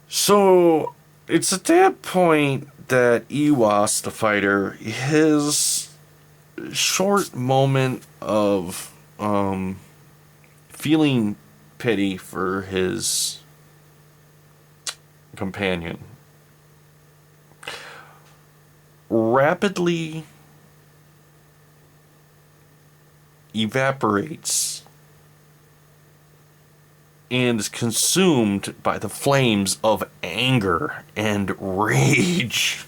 So it's at that point that Ewas, the fighter, his short moment of feeling pity for his companion rapidly evaporates and is consumed by the flames of anger and rage.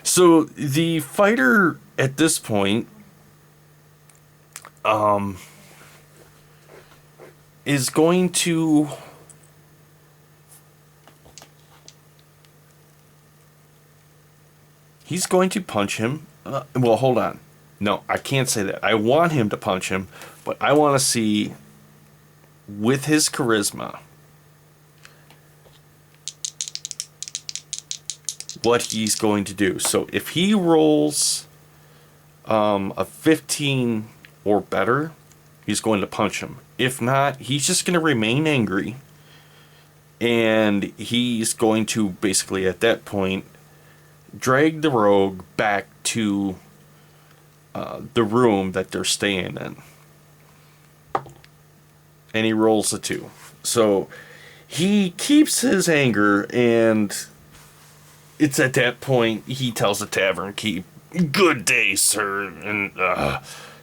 So the fighter at this point is going to punch him. Well, hold on. No, I can't say that. I want him to punch him, but I want to see, with his charisma, what he's going to do. So if he rolls a 15 or better, he's going to punch him. If not, he's just going to remain angry, and he's going to basically at that point drag the rogue back to the room that they're staying in. And he rolls a 2. So he keeps his anger, and it's at that point he tells the tavern keep, "Good day, sir." And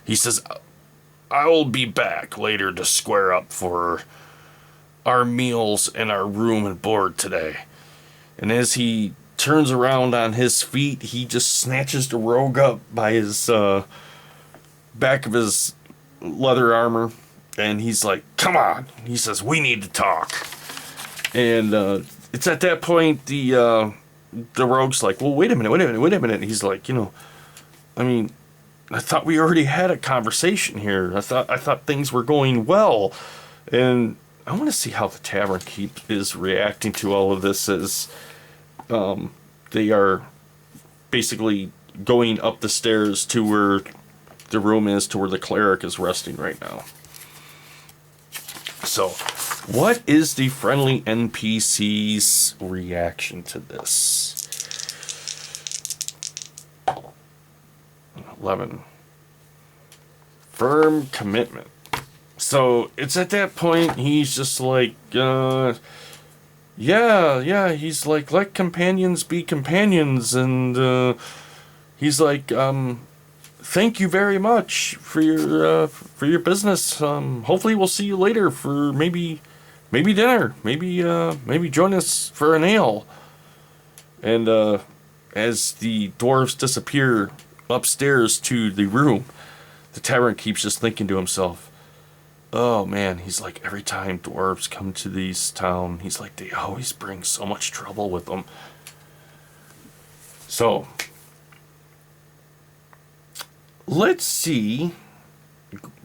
he says, "I will be back later to square up for our meals and our room and board today." And as he turns around on his feet, he just snatches the rogue up by his back of his leather armor, and he's like, "Come on." He says, "We need to talk." And it's at that point the rogue's like, "Well, wait a minute. And he's like, I mean, I thought we already had a conversation here. I thought things were going well. And I want to see how the tavern keep is reacting to all of this as they are basically going up the stairs to where the room is, to where the cleric is resting right now. So, what is the friendly NPC's reaction to this? 11. Firm commitment. So it's at that point he's just like, yeah, he's like, let companions be companions, and he's like, thank you very much for your business. Hopefully we'll see you later for maybe dinner, maybe join us for an ale. And as the dwarves disappear upstairs to the room, the tavern keeps just thinking to himself, "Oh man," he's like, "every time dwarves come to this town, he's like, they always bring so much trouble with them." So let's see,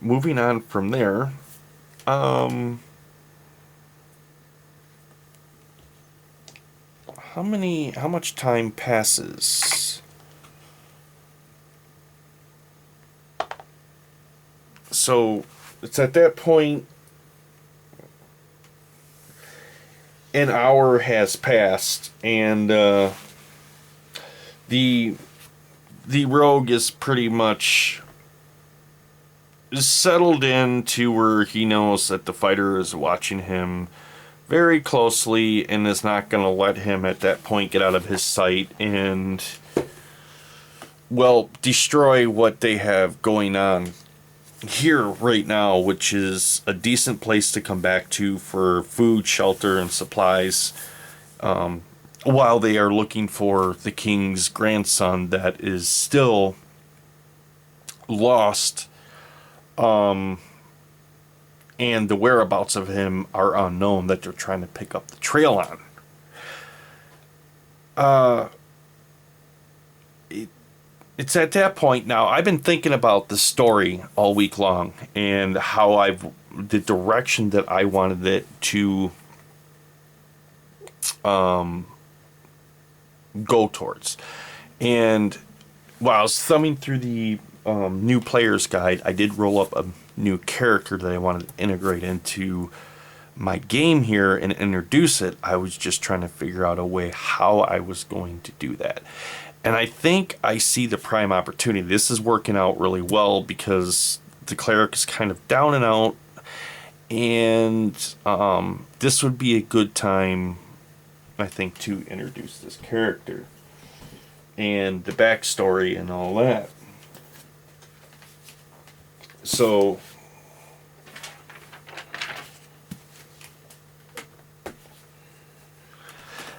moving on from there, how much time passes? So it's at that point an hour has passed, and the rogue is pretty much settled in to where he knows that the fighter is watching him very closely and is not going to let him at that point get out of his sight and, well, destroy what they have going on here right now, which is a decent place to come back to for food, shelter, and supplies, while they are looking for the king's grandson that is still lost, and the whereabouts of him are unknown, that they're trying to pick up the trail on. It's at that point now, I've been thinking about the story all week long and how the direction that I wanted it to go towards. And while I was thumbing through the new player's guide, I did roll up a new character that I wanted to integrate into my game here and introduce it. I was just trying to figure out a way how I was going to do that. And I think I see the prime opportunity. This is working out really well because the cleric is kind of down and out. And this would be a good time I think, to introduce this character and the backstory and all that. So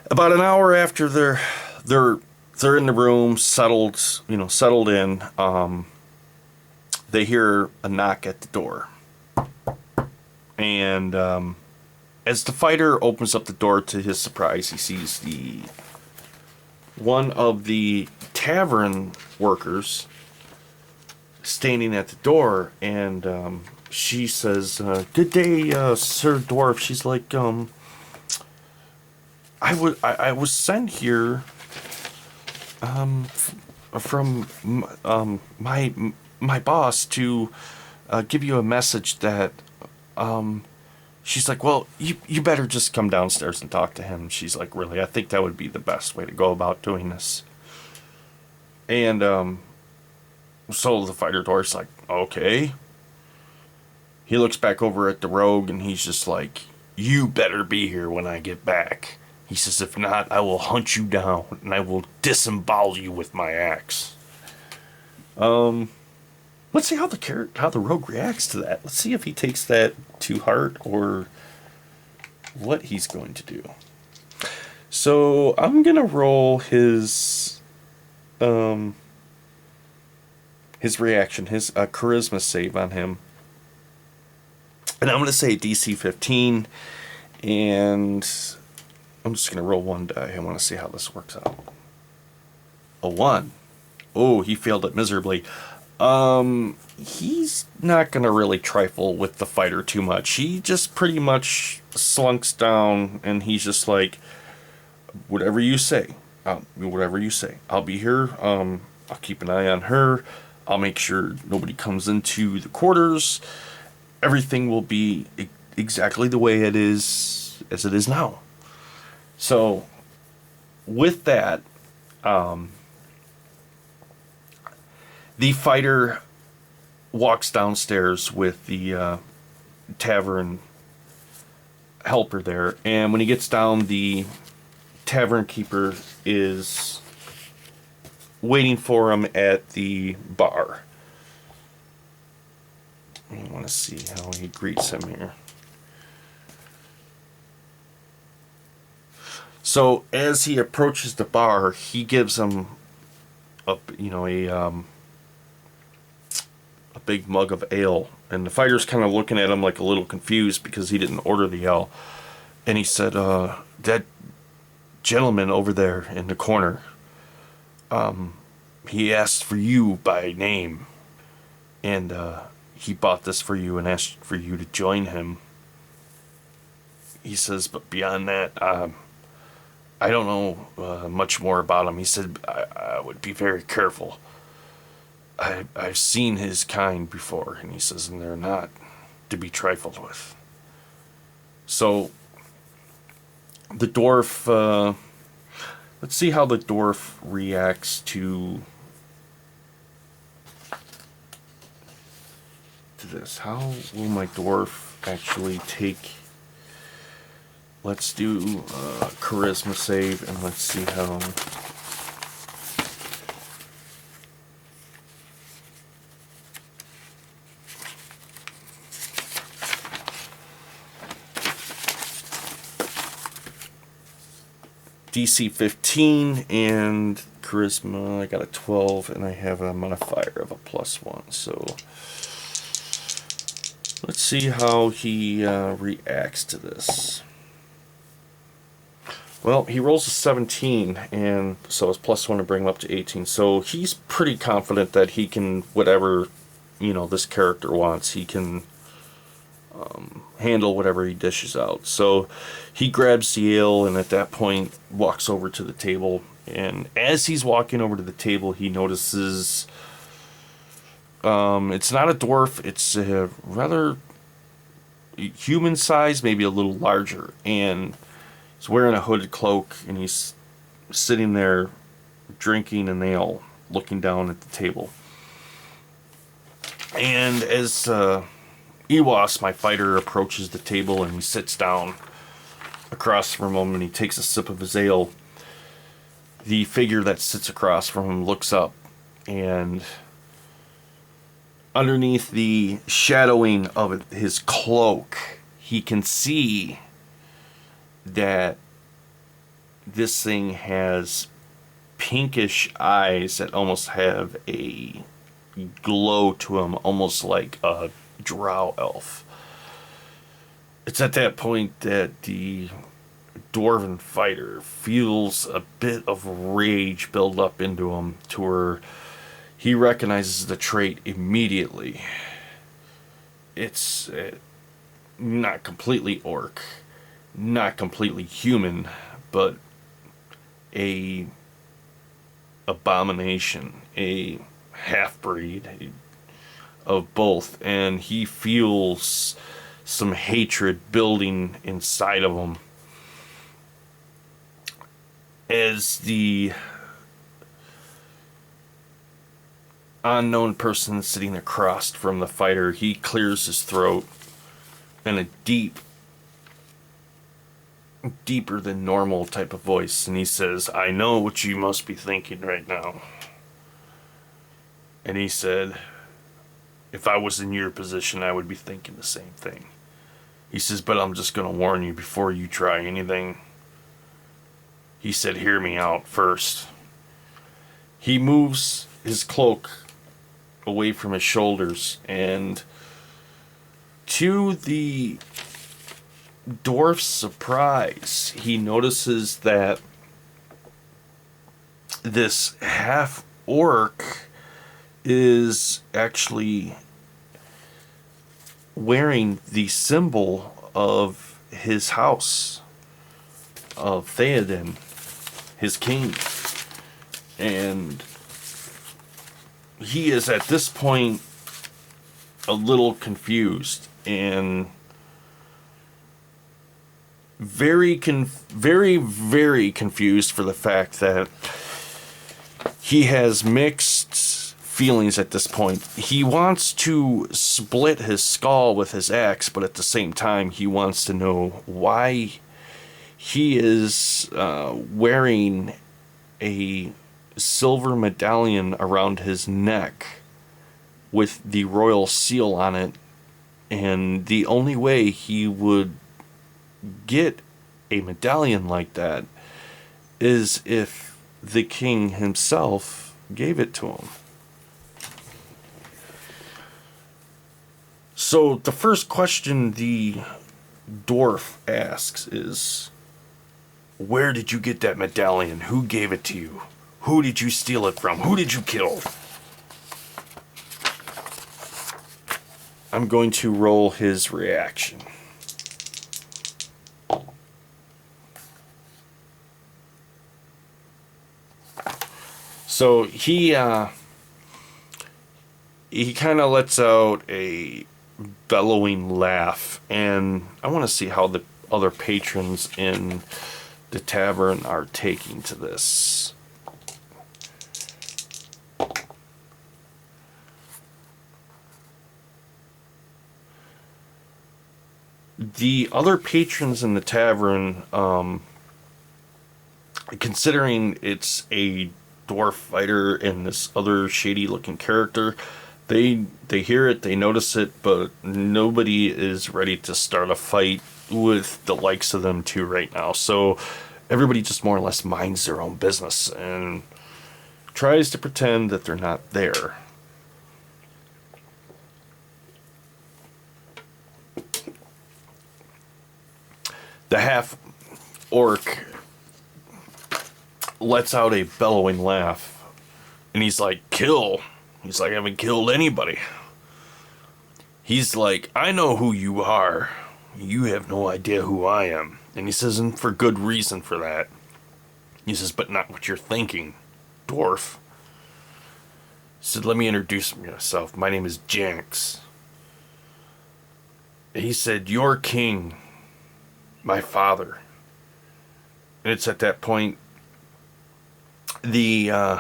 about an hour after they're in the room, settled in, they hear a knock at the door. And as the fighter opens up the door, to his surprise, he sees one of the tavern workers standing at the door, and she says, "Good day, Sir Dwarf." She's like, I was sent here from my boss to give you a message that she's like, "Well, you better just come downstairs and talk to him." She's like, "Really? I think that would be the best way to go about doing this." And so the fighter dwarf's like, "Okay." He looks back over at the rogue and he's just like, "You better be here when I get back." He says, "If not, I will hunt you down and I will disembowel you with my axe." Let's see how the rogue reacts to that. Let's see if he takes that to heart or what he's going to do. So I'm gonna roll his reaction, his charisma save on him, and I'm gonna say DC 15, and I'm just gonna roll one die. I want to see how this works out. A 1. Oh, he failed it miserably. He's not gonna really trifle with the fighter too much. He just pretty much slunks down, and he's just like, "Whatever you say, whatever you say. I'll be here. I'll keep an eye on her. I'll make sure nobody comes into the quarters. Everything will be exactly the way it is as it is now." So, with that, the fighter walks downstairs with the tavern helper there, and when he gets down, the tavern keeper is waiting for him at the bar. I want to see how he greets him here. So as he approaches the bar, he gives him a big mug of ale, and the fighter's kind of looking at him like a little confused because he didn't order the ale. And he said, "That gentleman over there in the corner, he asked for you by name, and he bought this for you and asked for you to join him." He says, "But beyond that, I don't know much more about him." He said, I would be very careful. I've seen his kind before," and he says, "and they're not to be trifled with." So the dwarf, let's see how the dwarf reacts to this. How will my dwarf actually take... Let's do charisma save, and let's see how... DC 15 and charisma, I got a 12, and I have a modifier of a +1. So let's see how he reacts to this. Well, he rolls a 17, and so it's +1 to bring him up to 18. So he's pretty confident that he can, whatever, this character wants, he can handle whatever he dishes out. So he grabs the ale, and at that point walks over to the table. And as he's walking over to the table, he notices it's not a dwarf, it's a rather human size, maybe a little larger, and he's wearing a hooded cloak, and he's sitting there drinking an ale, looking down at the table. And as Ewas, my fighter, approaches the table and he sits down, across from him and he takes a sip of his ale, the figure that sits across from him looks up, and underneath the shadowing of his cloak, he can see that this thing has pinkish eyes that almost have a glow to them, almost like a drow elf. It's at that point that the dwarven fighter feels a bit of rage build up into him, to where he recognizes the trait immediately. It's not completely orc, not completely human, but a abomination, a half-breed of both, and he feels some hatred building inside of him as the unknown person sitting across from the fighter. He clears his throat in a deeper than normal type of voice, and he says, "I know what you must be thinking right now." And he said, "If I was in your position, I would be thinking the same thing." He says, "But I'm just going to warn you before you try anything." He said, "Hear me out first." He moves his cloak away from his shoulders, and to the dwarf's surprise, he notices that this half orc is actually wearing the symbol of his house, of Theoden, his king. And he is at this point a little confused and very confused for the fact that he has mixed feelings at this point. He wants to split his skull with his axe, but at the same time he wants to know why he is wearing a silver medallion around his neck with the royal seal on it, and the only way he would get a medallion like that is if the king himself gave it to him. So the first question the dwarf asks is, "Where did you get that medallion? Who gave it to you? Who did you steal it from? Who did you kill?" I'm going to roll his reaction. So he kind of lets out a bellowing laugh, and I want to see how the other patrons in the tavern are taking to this. The other patrons in the tavern, considering it's a dwarf fighter and this other shady looking character, they hear it, they notice it, but nobody is ready to start a fight with the likes of them two right now. So everybody just more or less minds their own business and tries to pretend that they're not there. The half orc lets out a bellowing laugh, and he's like, "Kill?" He's like, "I haven't killed anybody." He's like, "I know who you are. You have no idea who I am." And he says, "And for good reason for that." He says, "But not what you're thinking, dwarf." He said, "Let me introduce myself. My name is Janx." He said, "Your king, my father." And it's at that point the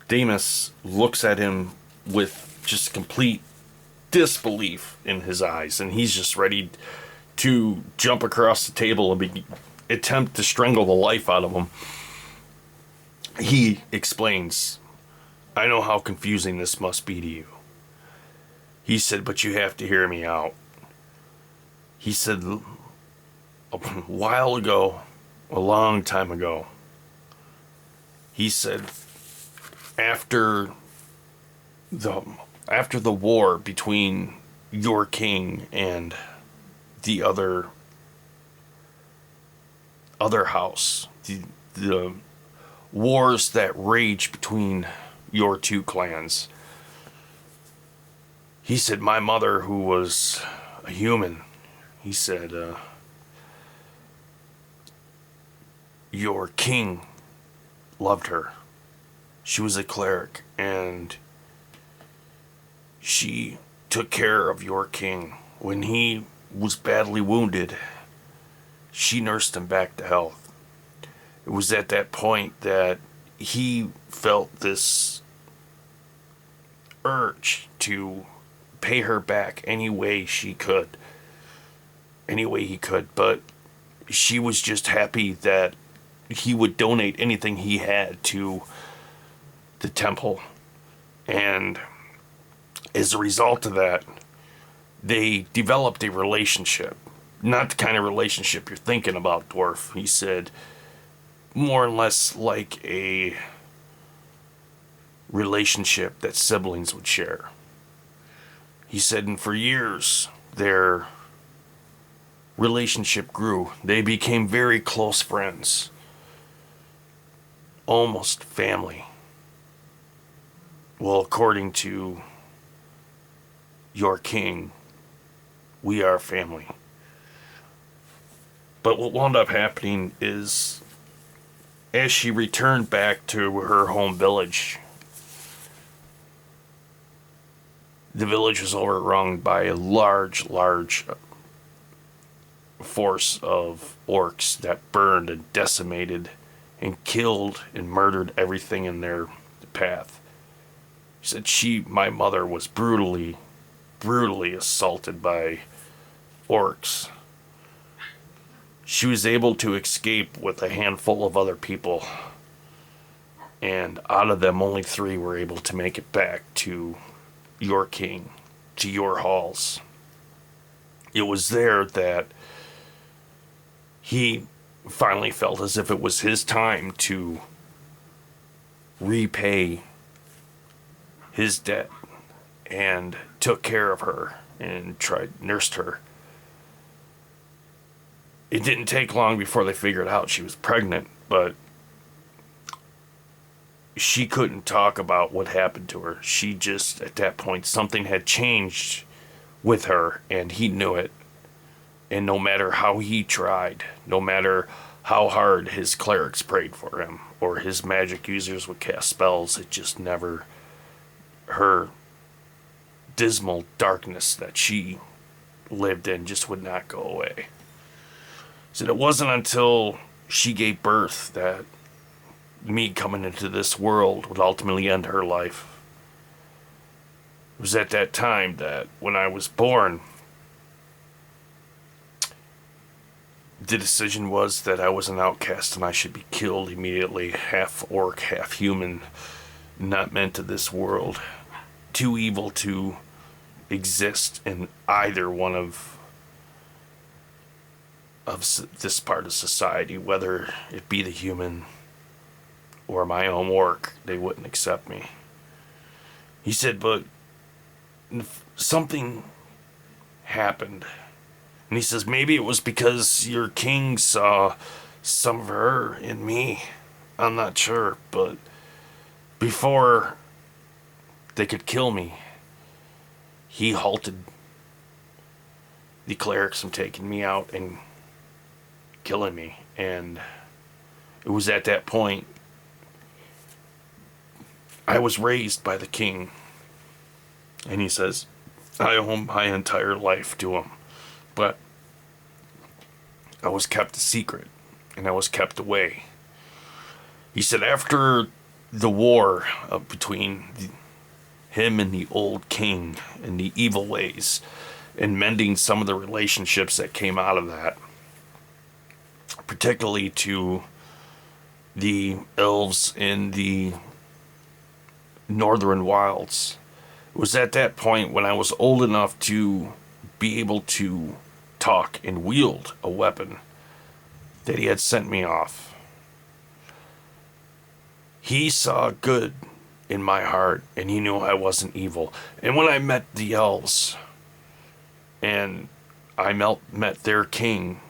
Damus looks at him with just complete disbelief in his eyes, and he's just ready to jump across the table and attempt to strangle the life out of him. He explains, I know how confusing this must be to you. He said, but you have to hear me out. He said, a while ago, a long time ago, he said, after the war between your king and the other house, the wars that rage between your two clans, he said, my mother, who was a human, he said, your king loved her. She was a cleric, and she took care of your king. When he was badly wounded, she nursed him back to health. It was at that point that he felt this urge to pay her back any way he could, but she was just happy that he would donate anything he had to the temple. And as a result of that, they developed a relationship. Not the kind of relationship you're thinking about, dwarf. He said, more or less like a relationship that siblings would share. He said, and for years, their relationship grew. They became very close friends. Almost family. Well, according to your king, we are family. But what wound up happening is, as she returned back to her home village, the village was overrun by a large force of orcs that burned and decimated and killed and murdered everything in their path. He said my mother was brutally assaulted by orcs. She was able to escape with a handful of other people, and out of them only 3 were able to make it back to your king, to your halls. It was there that he finally felt as if it was his time to repay his debt, and took care of her and nursed her. It didn't take long before they figured out she was pregnant, but she couldn't talk about what happened to her. She just, at that point, something had changed with her, and he knew it. And no matter how he tried, no matter how hard his clerics prayed for him, or his magic users would cast spells, it just never, her dismal darkness that she lived in just would not go away. So it wasn't until she gave birth that me coming into this world would ultimately end her life. It was at that time that when I was born, the decision was that I was an outcast and I should be killed immediately, half orc, half human, not meant to this world, too evil to exist in either one of this part of society, whether it be the human or my own orc. They wouldn't accept me. He said, but something happened. And he says, maybe it was because your king saw some of her in me. I'm not sure, but before they could kill me, he halted the clerics from taking me out and killing me. And it was at that point I was raised by the king. And he says, I owe my entire life to him. But I was kept a secret, and I was kept away. He said after the war between him and the old king and the evil ways, and mending some of the relationships that came out of that, particularly to the elves in the northern wilds. It was at that point when I was old enough to be able to talk and wield a weapon that he had sent me off. He saw good in my heart, and he knew I wasn't evil. And when I met the elves, and I met their king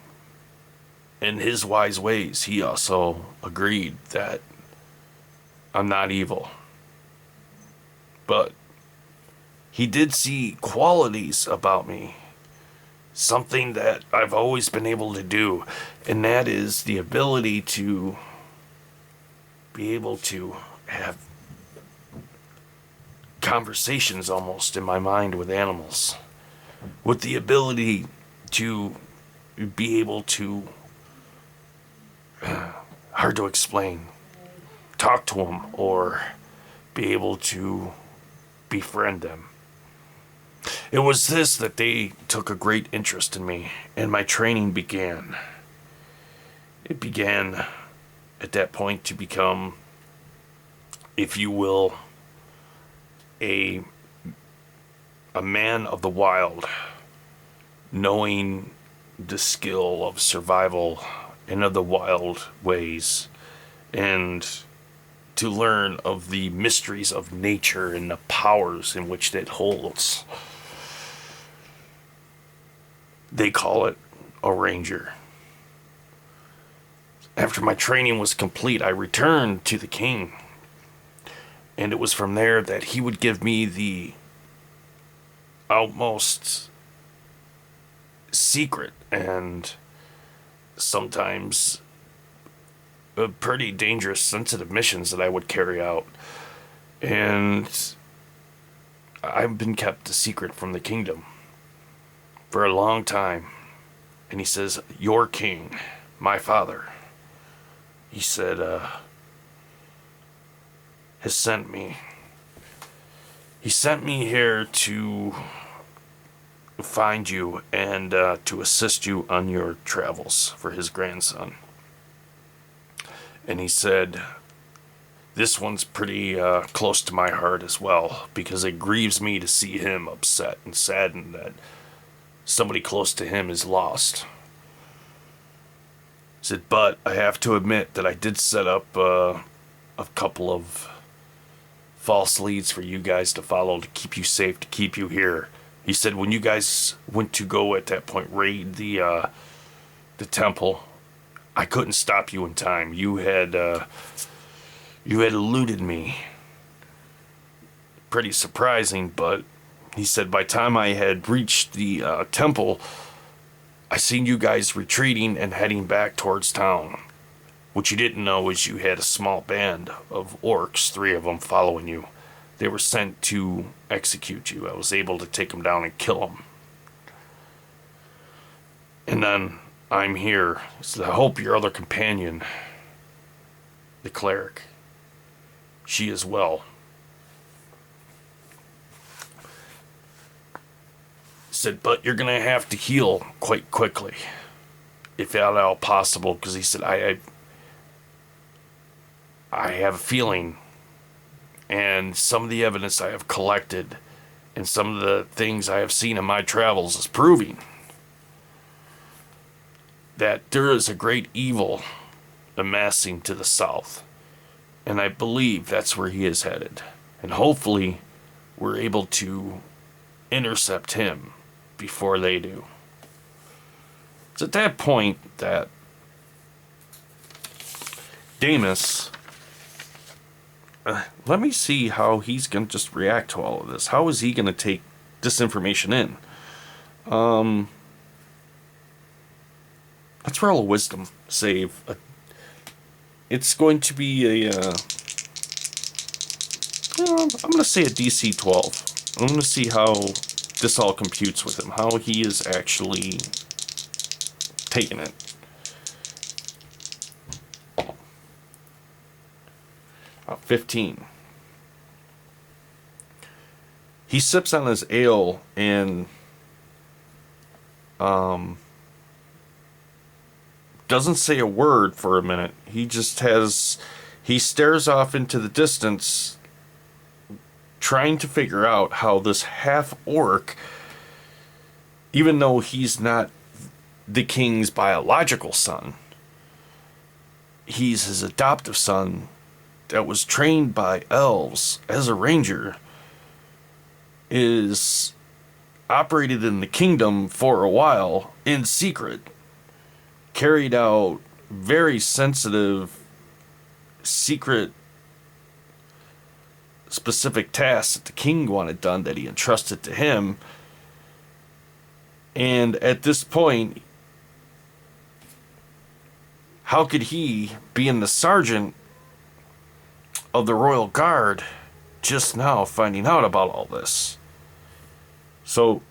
in his wise ways, he also agreed that I'm not evil. But he did see qualities about me, something that I've always been able to do, and that is the ability to be able to have conversations almost in my mind with animals, with the ability to be able to, hard to explain, talk to them or be able to befriend them. It was this that they took a great interest in me, and my training began. It began at that point to become, if you will, a man of the wild, knowing the skill of survival and of the wild ways, and to learn of the mysteries of nature and the powers in which it holds. They call it a ranger. After my training was complete, I returned to the king. And it was from there that he would give me the utmost secret and sometimes pretty dangerous, sensitive missions that I would carry out. And I've been kept a secret from the kingdom for a long time. And he says, your king, my father, he said, has sent me. He sent me here to find you and to assist you on your travels for his grandson. And he said, this one's pretty close to my heart as well, because it grieves me to see him upset and saddened that somebody close to him is lost. He said, but I have to admit that I did set up a couple of false leads for you guys to follow to keep you safe, to keep you here. He said, when you guys went to go at that point raid the temple, I couldn't stop you in time. You had eluded me. Pretty surprising, but he said by the time I had reached the temple, I seen you guys retreating and heading back towards town. What you didn't know is you had a small band of orcs, 3 of them following you. They were sent to execute you. I was able to take them down and kill them. And then I'm here. So I hope your other companion, the cleric, she is well. Said, but you're going to have to heal quite quickly, if at all possible, because he said, I have a feeling, and some of the evidence I have collected, and some of the things I have seen in my travels is proving that there is a great evil amassing to the south, and I believe that's where he is headed, and hopefully we're able to intercept him before they do. It's at that point that Damus, let me see how he's going to just react to all of this. How is he going to take this information in? Let's roll a wisdom save. It's going to be a, I'm going to say a DC 12. I'm going to see how this all computes with him, how he is actually taking it. Oh, 15. He sips on his ale, and doesn't say a word for a minute. He stares off into the distance, trying to figure out how this half orc, even though he's not the king's biological son, he's his adoptive son that was trained by elves as a ranger, is operated in the kingdom for a while in secret, carried out very sensitive, secret, specific tasks that the king wanted done that he entrusted to him. And at this point, how could he, being the sergeant of the Royal Guard, just now finding out about all this? So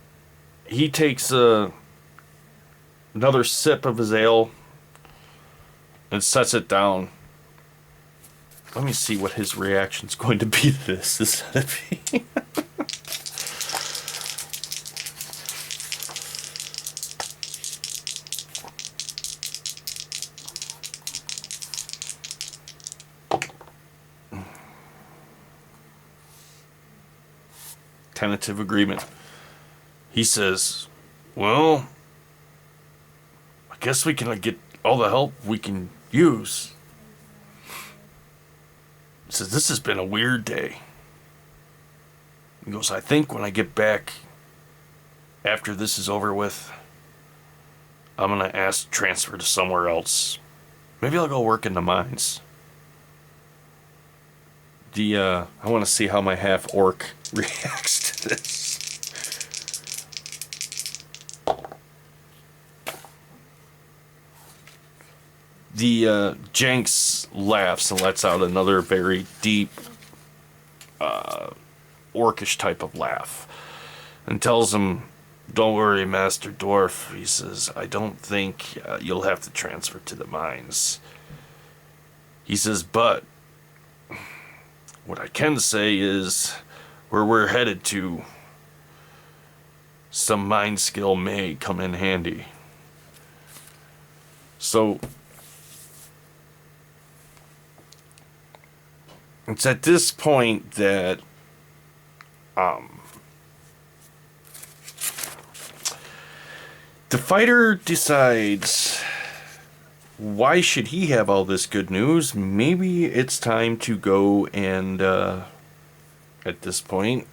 he takes another sip of his ale and sets it down. Let me see what his reaction's going to be to this. This is going to be... Tentative agreement. He says, well, I guess we can get all the help we can use. He says, this has been a weird day. He goes, I think when I get back after this is over with, I'm going to ask to transfer to somewhere else. Maybe I'll go work in the mines. I want to see how my half-orc reacts to this. The Jenks laughs and lets out another very deep, orcish type of laugh, and tells him, don't worry, Master Dwarf. He says, I don't think you'll have to transfer to the mines. He says, but what I can say is where we're headed to, some mind skill may come in handy. So it's at this point that the fighter decides, why should he have all this good news? Maybe it's time to go and at this point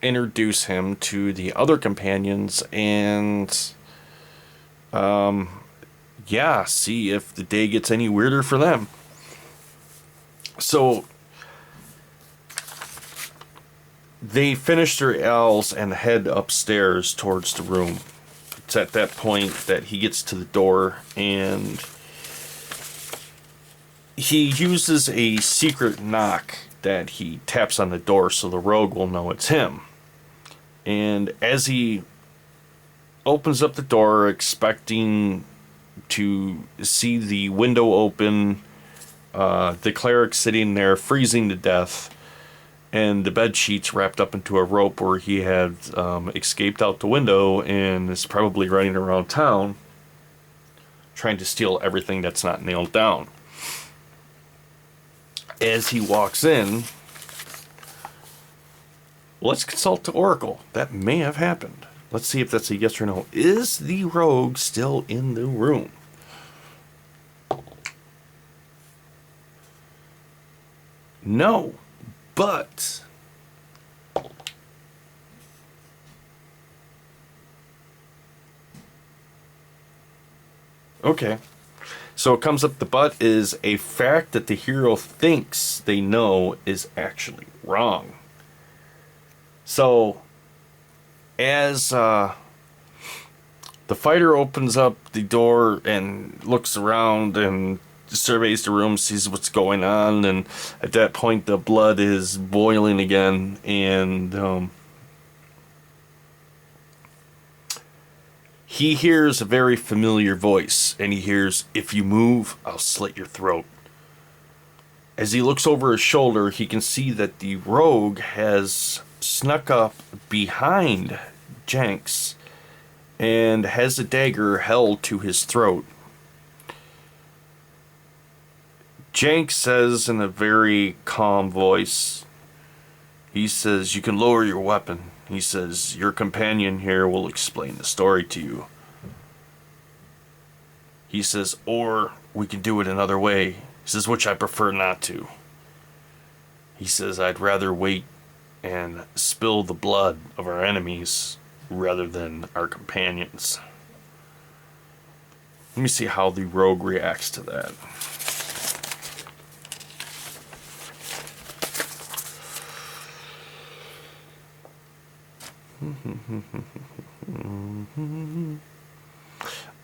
introduce him to the other companions and see if the day gets any weirder for them. So they finish their ales and head upstairs towards the room. It's at that point that he gets to the door and he uses a secret knock that he taps on the door so the rogue will know it's him. And as he opens up the door, expecting to see the window open, the cleric sitting there freezing to death, and the bed sheets wrapped up into a rope where he had escaped out the window and is probably running around town trying to steal everything that's not nailed down. As he walks in, let's consult the Oracle. That may have happened. Let's see if that's a yes or no. Is the rogue still in the room? No, but okay. So it comes up, the but is a fact that the hero thinks they know is actually wrong. So as the fighter opens up the door and looks around and surveys the room, sees what's going on, and at that point the blood is boiling again, and he hears a very familiar voice, and he hears, if you move, I'll slit your throat. As he looks over his shoulder, he can see that the rogue has snuck up behind Jenks and has a dagger held to his throat. Jenks says in a very calm voice, he says, "You can lower your weapon." He says, "Your companion here will explain the story to you." He says, "Or we can do it another way." He says, "Which I prefer not to." He says, "I'd rather wait and spill the blood of our enemies rather than our companions." Let me see how the rogue reacts to that.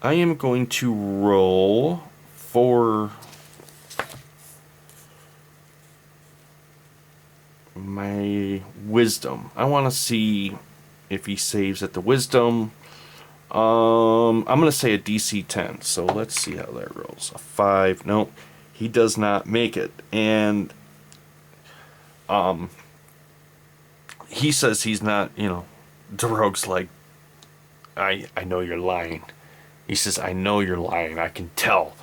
I am going to roll for my wisdom. I want to see if he saves at the wisdom. I'm going to say a DC 10. So let's see how that rolls. A 5. Nope. He does not make it. And he says he's not, the rogue's like, I know you're lying. He says, "I know you're lying. I can tell."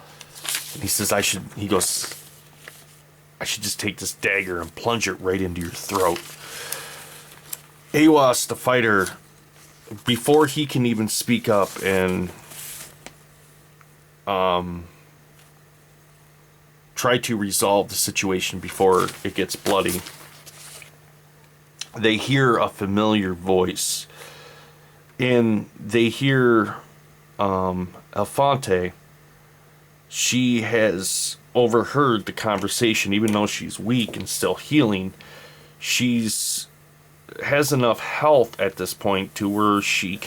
And he says, I should just take this dagger and plunge it right into your throat. Awas, the fighter, before he can even speak up and try to resolve the situation before it gets bloody, they hear a familiar voice. And they hear Alfonte. She has overheard the conversation, even though she's weak and still healing. Has enough health at this point to where she's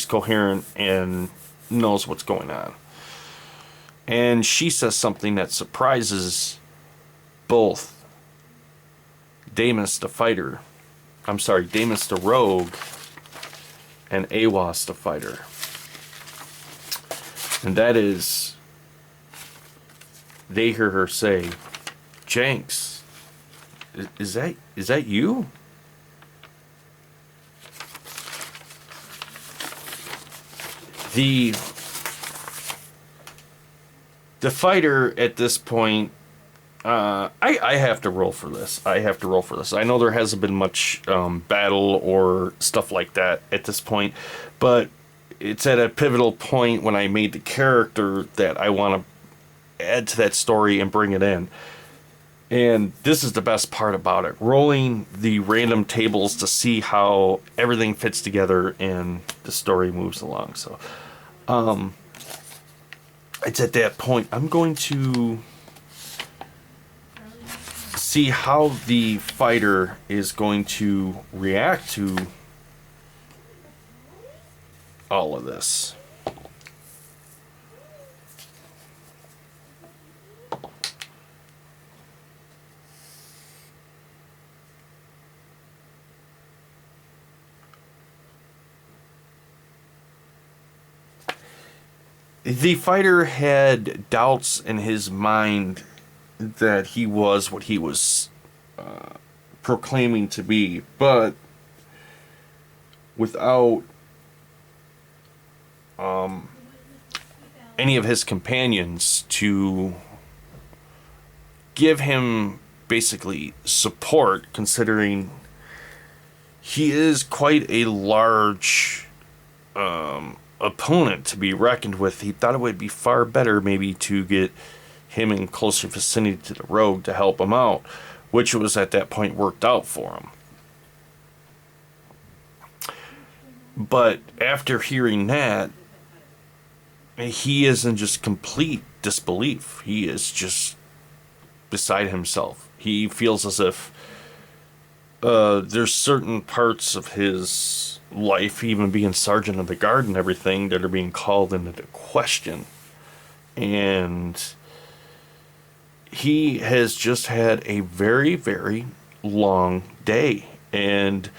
coherent and knows what's going on. And she says something that surprises both Damus the fighter. Damus the rogue and Awas the fighter. And that is, they hear her say, "Jenks, is that you?" The fighter at this point, I have to roll for this. I know there hasn't been much battle or stuff like that at this point, but it's at a pivotal point when I made the character that I want to add to that story and bring it in. And this is the best part about it. Rolling the random tables to see how everything fits together and the story moves along. So, it's at that point I'm going to see how the fighter is going to react to all of this. The fighter had doubts in his mind that he was what he was proclaiming to be, but without any of his companions to give him basically support, considering he is quite a large opponent to be reckoned with. He thought it would be far better maybe to get him in closer vicinity to the rogue to help him out, which was at that point worked out for him. But after hearing that, he is in just complete disbelief. He is just beside himself. He feels as if there's certain parts of his life, even being sergeant of the guard and everything, that are being called into question. And he has just had a very, very long day, and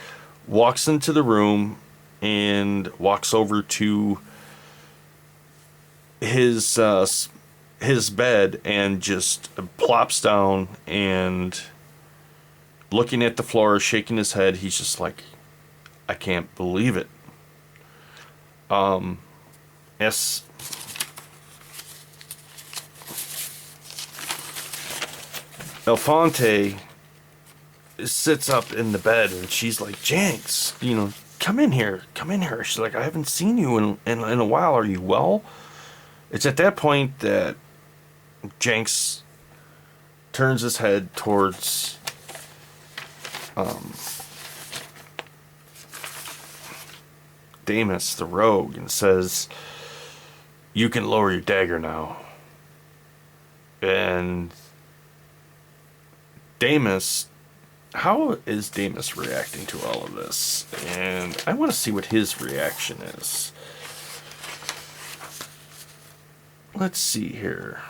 walks into the room and walks over to his bed and just plops down and looking at the floor, shaking his head. He's just like, I can't believe it. Yes. Elfonte sits up in the bed and she's like, Jenks, come in here. Come in here. She's like, I haven't seen you in a while. Are you well? It's at that point that Jenks turns his head towards Damus, the rogue, and says, you can lower your dagger now. And Damus, how is Damus reacting to all of this? And I want to see what his reaction is. Let's see here.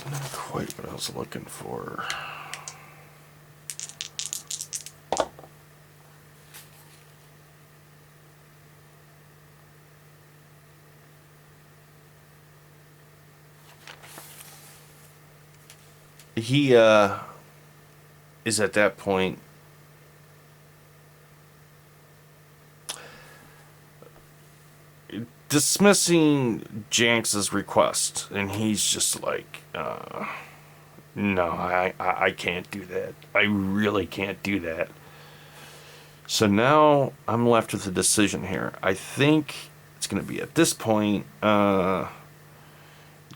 Not quite what I was looking for. He is at that point dismissing Jenks's request, and he's just like, no, I can't do that. I really can't do that. So now I'm left with a decision here. I think it's going to be at this point,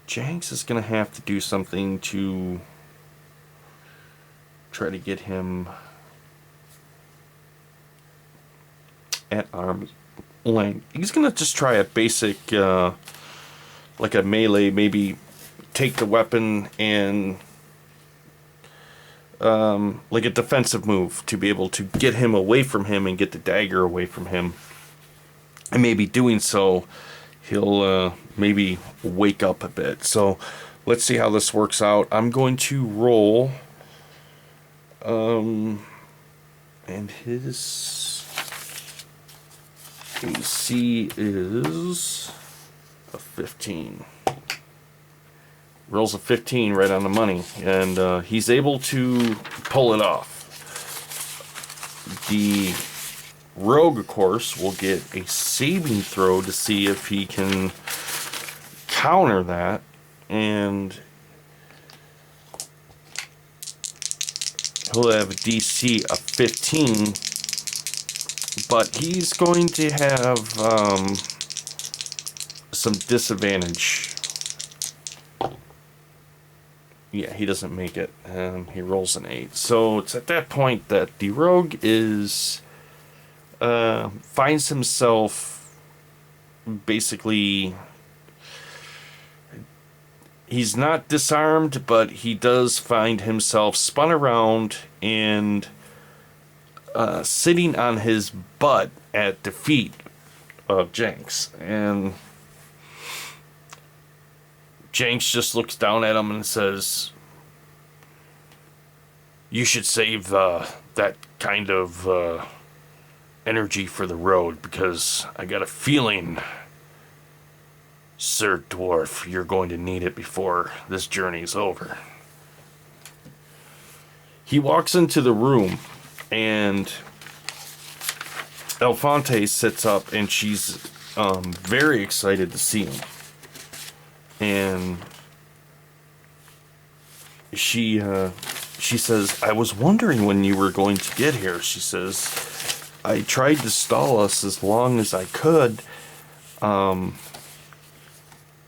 Jenks is going to have to do something to try to get him at arm's length. He's going to just try a basic, like a melee, maybe take the weapon and like a defensive move to be able to get him away from him and get the dagger away from him. And maybe doing so, he'll maybe wake up a bit. So let's see how this works out. I'm going to roll. And his AC is a 15. Rolls a 15 right on the money, and he's able to pull it off. The rogue, of course, will get a saving throw to see if he can counter that, and he'll have a DC of 15, but he's going to have some disadvantage. Yeah, he doesn't make it, and he rolls an 8. So it's at that point that the rogue is finds himself basically, he's not disarmed, but he does find himself spun around and sitting on his butt at the feet of Jenks. And Jenks just looks down at him and says, you should save that kind of energy for the road, because I got a feeling, Sir Dwarf, you're going to need it before this journey's over. He walks into the room, and Elfonte sits up, and she's very excited to see him. And she says, I was wondering when you were going to get here. She says, I tried to stall us as long as I could.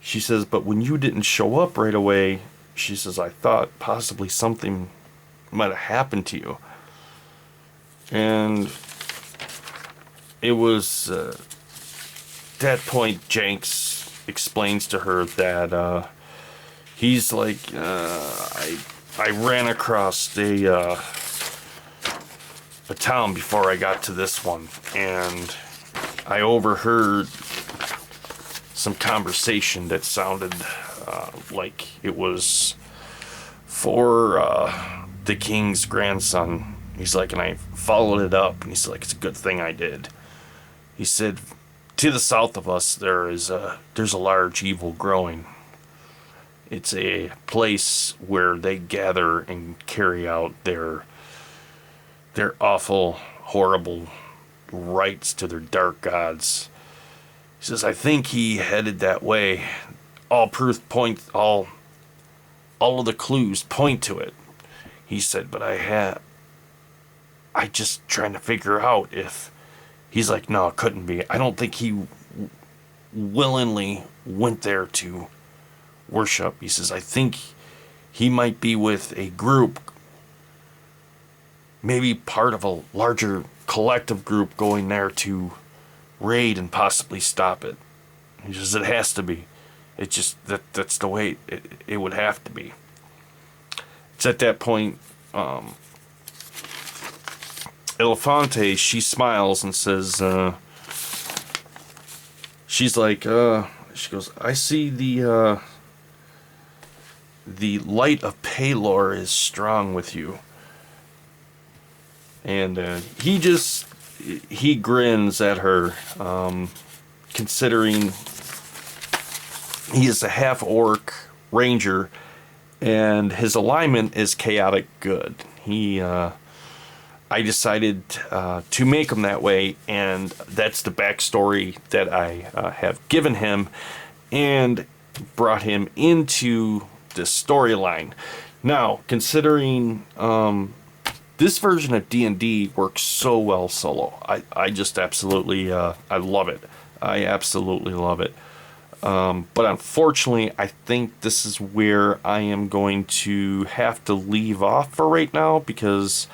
She says, but when you didn't show up right away, she says, I thought possibly something might have happened to you. And it was that point Jenks explains to her that he's like, I ran across a town before I got to this one, and I overheard some conversation that sounded like it was for the king's grandson. He's like, and I followed it up, and he's like, it's a good thing I did. He said, to the south of us, there's a large evil growing. It's a place where they gather and carry out their awful, horrible rites to their dark gods. He says, I think he headed that way. All proof points, all of the clues point to it. He said, but I just trying to figure out if, he's like, no, it couldn't be. I don't think he willingly went there to worship. He says, I think he might be with a group, maybe part of a larger collective group going there to raid and possibly stop it. He says, it has to be. It's just that's the way it would have to be. It's at that point, Elefante, she smiles and says, she's like, she goes, I see the light of Palor is strong with you. And he grins at her, considering he is a half-orc ranger, and his alignment is chaotic good. I decided to make him that way, and that's the backstory that I have given him and brought him into this storyline. Now, considering this version of D&D works so well solo, I just absolutely I love it. I absolutely love it. But unfortunately, I think this is where I am going to have to leave off for right now, because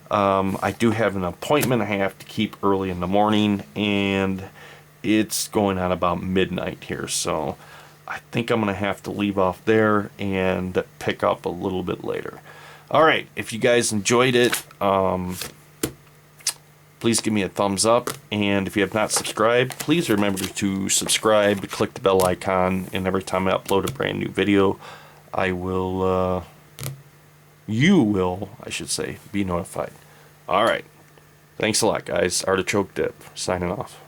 I do have an appointment I have to keep early in the morning, and it's going on about midnight here. So I think I'm going to have to leave off there and pick up a little bit later. All right, if you guys enjoyed it, please give me a thumbs up, and if you have not subscribed, please remember to subscribe, click the bell icon, and every time I upload a brand new video, you will, I should say, be notified. All right, thanks a lot, guys. Artichoke Dip, signing off.